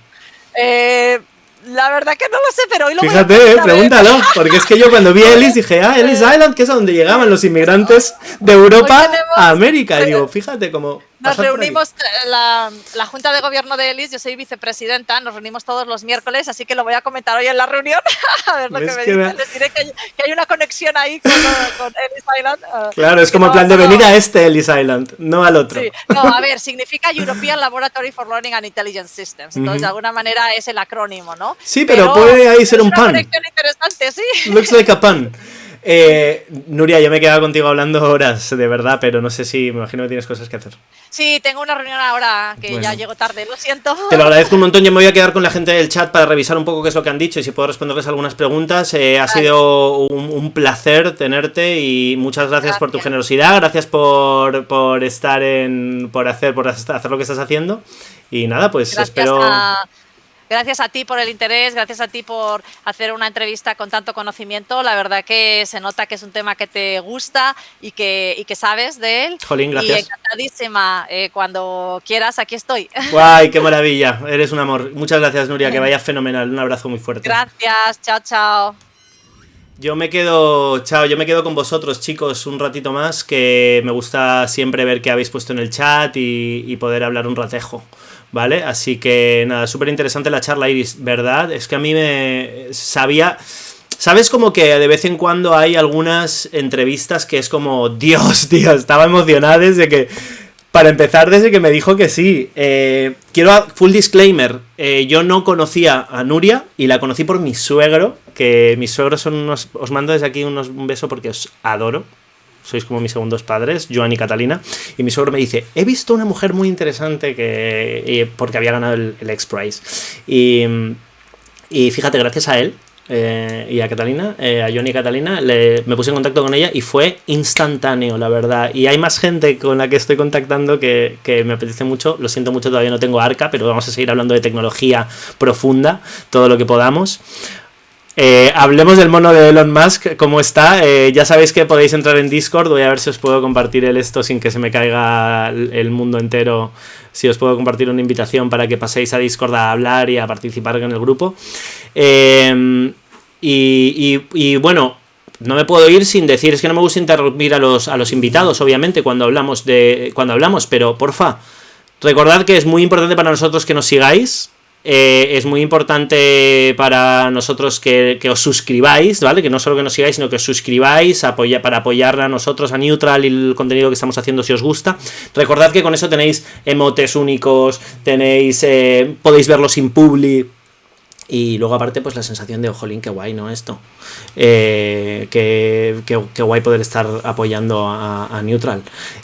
B: La verdad que no lo sé, pero hoy lo
A: Fíjate,
B: voy a
A: pregúntalo, porque es que yo cuando vi Ellis dije, Ellis Island, que es a donde llegaban los inmigrantes de Europa a América, y digo, fíjate cómo...
B: Nos reunimos, la Junta de Gobierno de ELIS, yo soy vicepresidenta, nos reunimos todos los miércoles, así que lo voy a comentar hoy en la reunión, a ver lo que me dicen. Les diré que hay una conexión ahí con Ellis Island.
A: Claro, es como el plan de venir a Ellis Island, no al otro.
B: Sí. No, a ver, significa European Laboratory for Learning and Intelligence Systems, entonces de alguna manera es el acrónimo, ¿no?
A: Sí, pero puede ahí ser un pan.
B: Es una conexión interesante, sí.
A: Looks like a pan. Nuria, yo me he quedado contigo hablando horas, de verdad, pero no sé si, me imagino que tienes cosas que hacer.
B: Sí, tengo una reunión ahora, que ya llego tarde, lo siento.
A: Te lo agradezco un montón, yo me voy a quedar con la gente del chat para revisar un poco qué es lo que han dicho y si puedo responderles algunas preguntas. Ha sido un placer tenerte y muchas gracias por tu generosidad, gracias por estar por hacer lo que estás haciendo y nada, pues espero...
B: Gracias a ti por el interés, gracias a ti por hacer una entrevista con tanto conocimiento. La verdad que se nota que es un tema que te gusta y que sabes de él.
A: Jolín, gracias.
B: Y encantadísima. Cuando quieras, aquí estoy.
A: ¡Guay, qué maravilla! Eres un amor. Muchas gracias, Nuria, que vaya fenomenal. Un abrazo muy fuerte.
B: Gracias, chao, chao.
A: Yo me quedo con vosotros, chicos, un ratito más, que me gusta siempre ver qué habéis puesto en el chat y poder hablar un ratejo. ¿Vale? Así que nada, súper interesante la charla, Iris, ¿verdad? Es que a mí ¿sabes como que de vez en cuando hay algunas entrevistas que es como, Dios, tío, estaba emocionada desde que... Para empezar, desde que me dijo que sí. Quiero full disclaimer, yo no conocía a Nuria y la conocí por mi suegro, que mis suegros son unos... Os mando desde aquí un beso porque os adoro. Sois como mis segundos padres, Joan y Catalina. Y mi suegro me dice, he visto una mujer muy interesante porque había ganado el X-Prize. Y fíjate, gracias a él, y a Catalina, a Johnny y Catalina, me puse en contacto con ella y fue instantáneo, la verdad. Y hay más gente con la que estoy contactando que me apetece mucho. Lo siento mucho, todavía no tengo Arca, pero vamos a seguir hablando de tecnología profunda, todo lo que podamos. Hablemos del mono de Elon Musk, cómo está. Ya sabéis que podéis entrar en Discord. Voy a ver si os puedo compartir esto sin que se me caiga el mundo entero. Si os puedo compartir una invitación para que paséis a Discord a hablar y a participar en el grupo. Y bueno, no me puedo ir sin decir, es que no me gusta interrumpir a los invitados, obviamente, cuando hablamos, pero porfa, recordad que es muy importante para nosotros que nos sigáis. Es muy importante para nosotros que os suscribáis, ¿vale? Que no solo que nos sigáis, sino que os suscribáis para apoyar a nosotros, a Neutral y el contenido que estamos haciendo si os gusta. Recordad que con eso tenéis emotes únicos, podéis verlo sin publi. Y luego aparte pues la sensación de, ojolín, qué guay, ¿no? Esto. Qué guay poder estar apoyando a Neutral.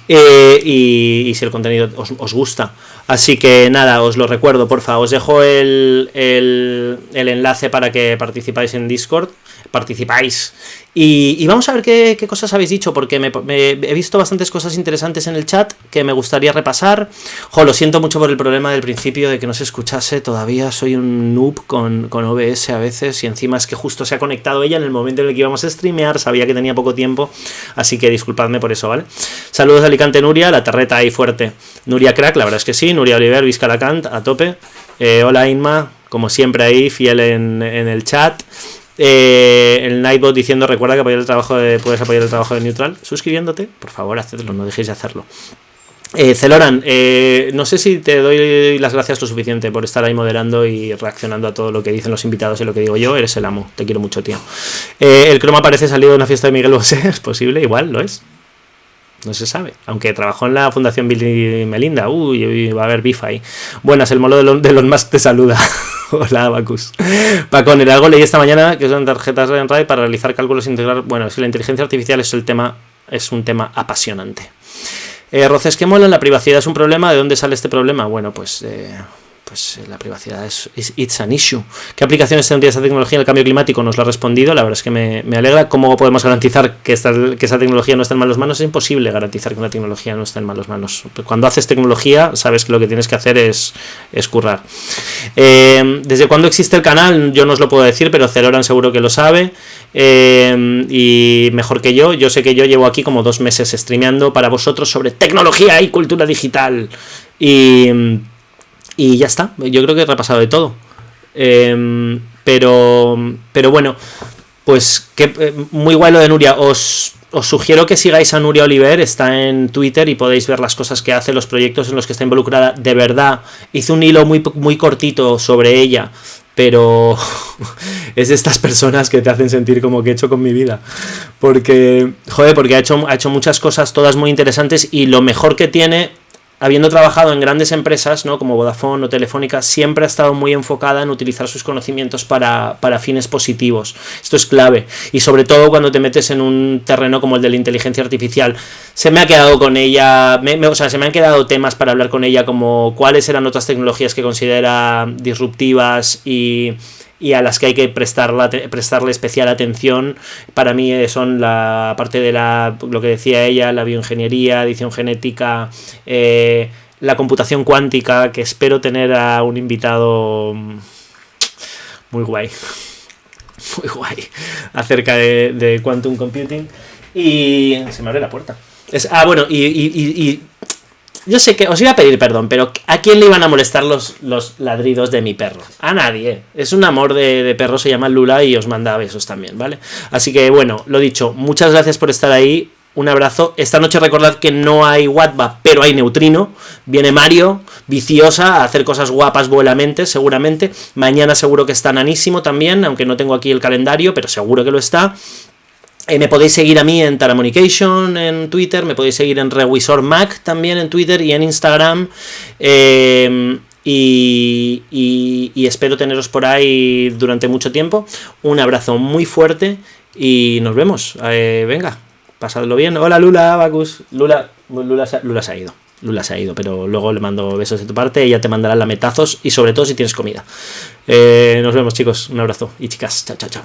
A: Y si el contenido os gusta. Así que nada, os lo recuerdo, porfa. Os dejo el enlace para que participáis en Discord. Y vamos a ver qué cosas habéis dicho, porque he visto bastantes cosas interesantes en el chat que me gustaría repasar. Lo siento mucho por el problema del principio de que no se escuchase. Todavía soy un noob con OBS a veces, y encima es que justo se ha conectado ella en el momento en el que íbamos a streamear. Sabía que tenía poco tiempo, así que disculpadme por eso, ¿vale? Saludos de Alicante, Nuria, la terreta ahí fuerte. Nuria Crack, la verdad es que sí. Nuria Oliver, Vizca Alacant, a tope. Hola Inma, como siempre ahí, fiel en el chat. El Nightbot diciendo, recuerda que puedes apoyar el trabajo de Neutral suscribiéndote, por favor, hacedlo, no dejéis de hacerlo. Celoran, no sé si te doy las gracias lo suficiente por estar ahí moderando y reaccionando a todo lo que dicen los invitados y lo que digo yo. Eres el amo, te quiero mucho, tío. El croma parece salido de una fiesta de Miguel Bosé. Es posible, igual lo es, no se sabe, aunque trabajó en la Fundación Bill y Melinda. Uy, va a haber bifa ahí. Buenas, el molo de Elon Musk te saluda. Hola, Abacus. Paconer, algo leí esta mañana que son tarjetas de RAID para realizar cálculos integral. Bueno, si la inteligencia artificial es un tema apasionante. Roces, ¿qué mola? La privacidad es un problema. ¿De dónde sale este problema? Bueno, pues la privacidad it's an issue. ¿Qué aplicaciones tendría esta tecnología en el cambio climático? Nos lo ha respondido, la verdad es que me alegra. ¿Cómo podemos garantizar que esa tecnología no está en malas manos? Es imposible garantizar que una tecnología no está en malas manos. Cuando haces tecnología, sabes que lo que tienes que hacer es currar. ¿Desde cuándo existe el canal? Yo no os lo puedo decir, pero Celoran seguro que lo sabe. Y mejor que yo sé que yo llevo aquí como 2 meses streameando para vosotros sobre tecnología y cultura digital. Y ya está, yo creo que he repasado de todo. Pero bueno, pues muy guay lo de Nuria. Os sugiero que sigáis a Nuria Oliver, está en Twitter y podéis ver las cosas que hace, los proyectos en los que está involucrada. De verdad, hice un hilo muy, muy cortito sobre ella, pero es de estas personas que te hacen sentir como que he hecho con mi vida. Porque ha hecho muchas cosas, todas muy interesantes, y lo mejor que tiene, habiendo trabajado en grandes empresas, ¿no?, como Vodafone o Telefónica, siempre ha estado muy enfocada en utilizar sus conocimientos para fines positivos. Esto es clave, y sobre todo cuando te metes en un terreno como el de la inteligencia artificial. Se me ha quedado con ella, se me han quedado temas para hablar con ella, como cuáles eran otras tecnologías que considera disruptivas y a las que hay que prestarle especial atención. Para mí son la parte de lo que decía ella, la bioingeniería, edición genética, la computación cuántica, que espero tener a un invitado muy guay acerca de quantum computing. Y se me abre la puerta. Bueno, y yo sé que os iba a pedir perdón, pero ¿a quién le iban a molestar los ladridos de mi perro? A nadie. Es un amor de perro, se llama Lula y os manda besos también, ¿vale? Así que bueno, lo dicho, muchas gracias por estar ahí. Un abrazo. Esta noche recordad que no hay WhatsApp, pero hay Neutrino. Viene Mario, viciosa, a hacer cosas guapas vuelamente, seguramente. Mañana seguro que está Nanísimo también, aunque no tengo aquí el calendario, pero seguro que lo está. Me podéis seguir a mí en Taramonication en Twitter, me podéis seguir en Revisor Mac también en Twitter y en Instagram, y espero teneros por ahí durante mucho tiempo. Un abrazo muy fuerte y nos vemos. Venga, pasadlo bien. Hola Lula, Bacus. Lula se ha ido. Lula se ha ido, pero luego le mando besos de tu parte, ella te mandará lametazos y sobre todo si tienes comida. Nos vemos, chicos, un abrazo, y chicas, chao.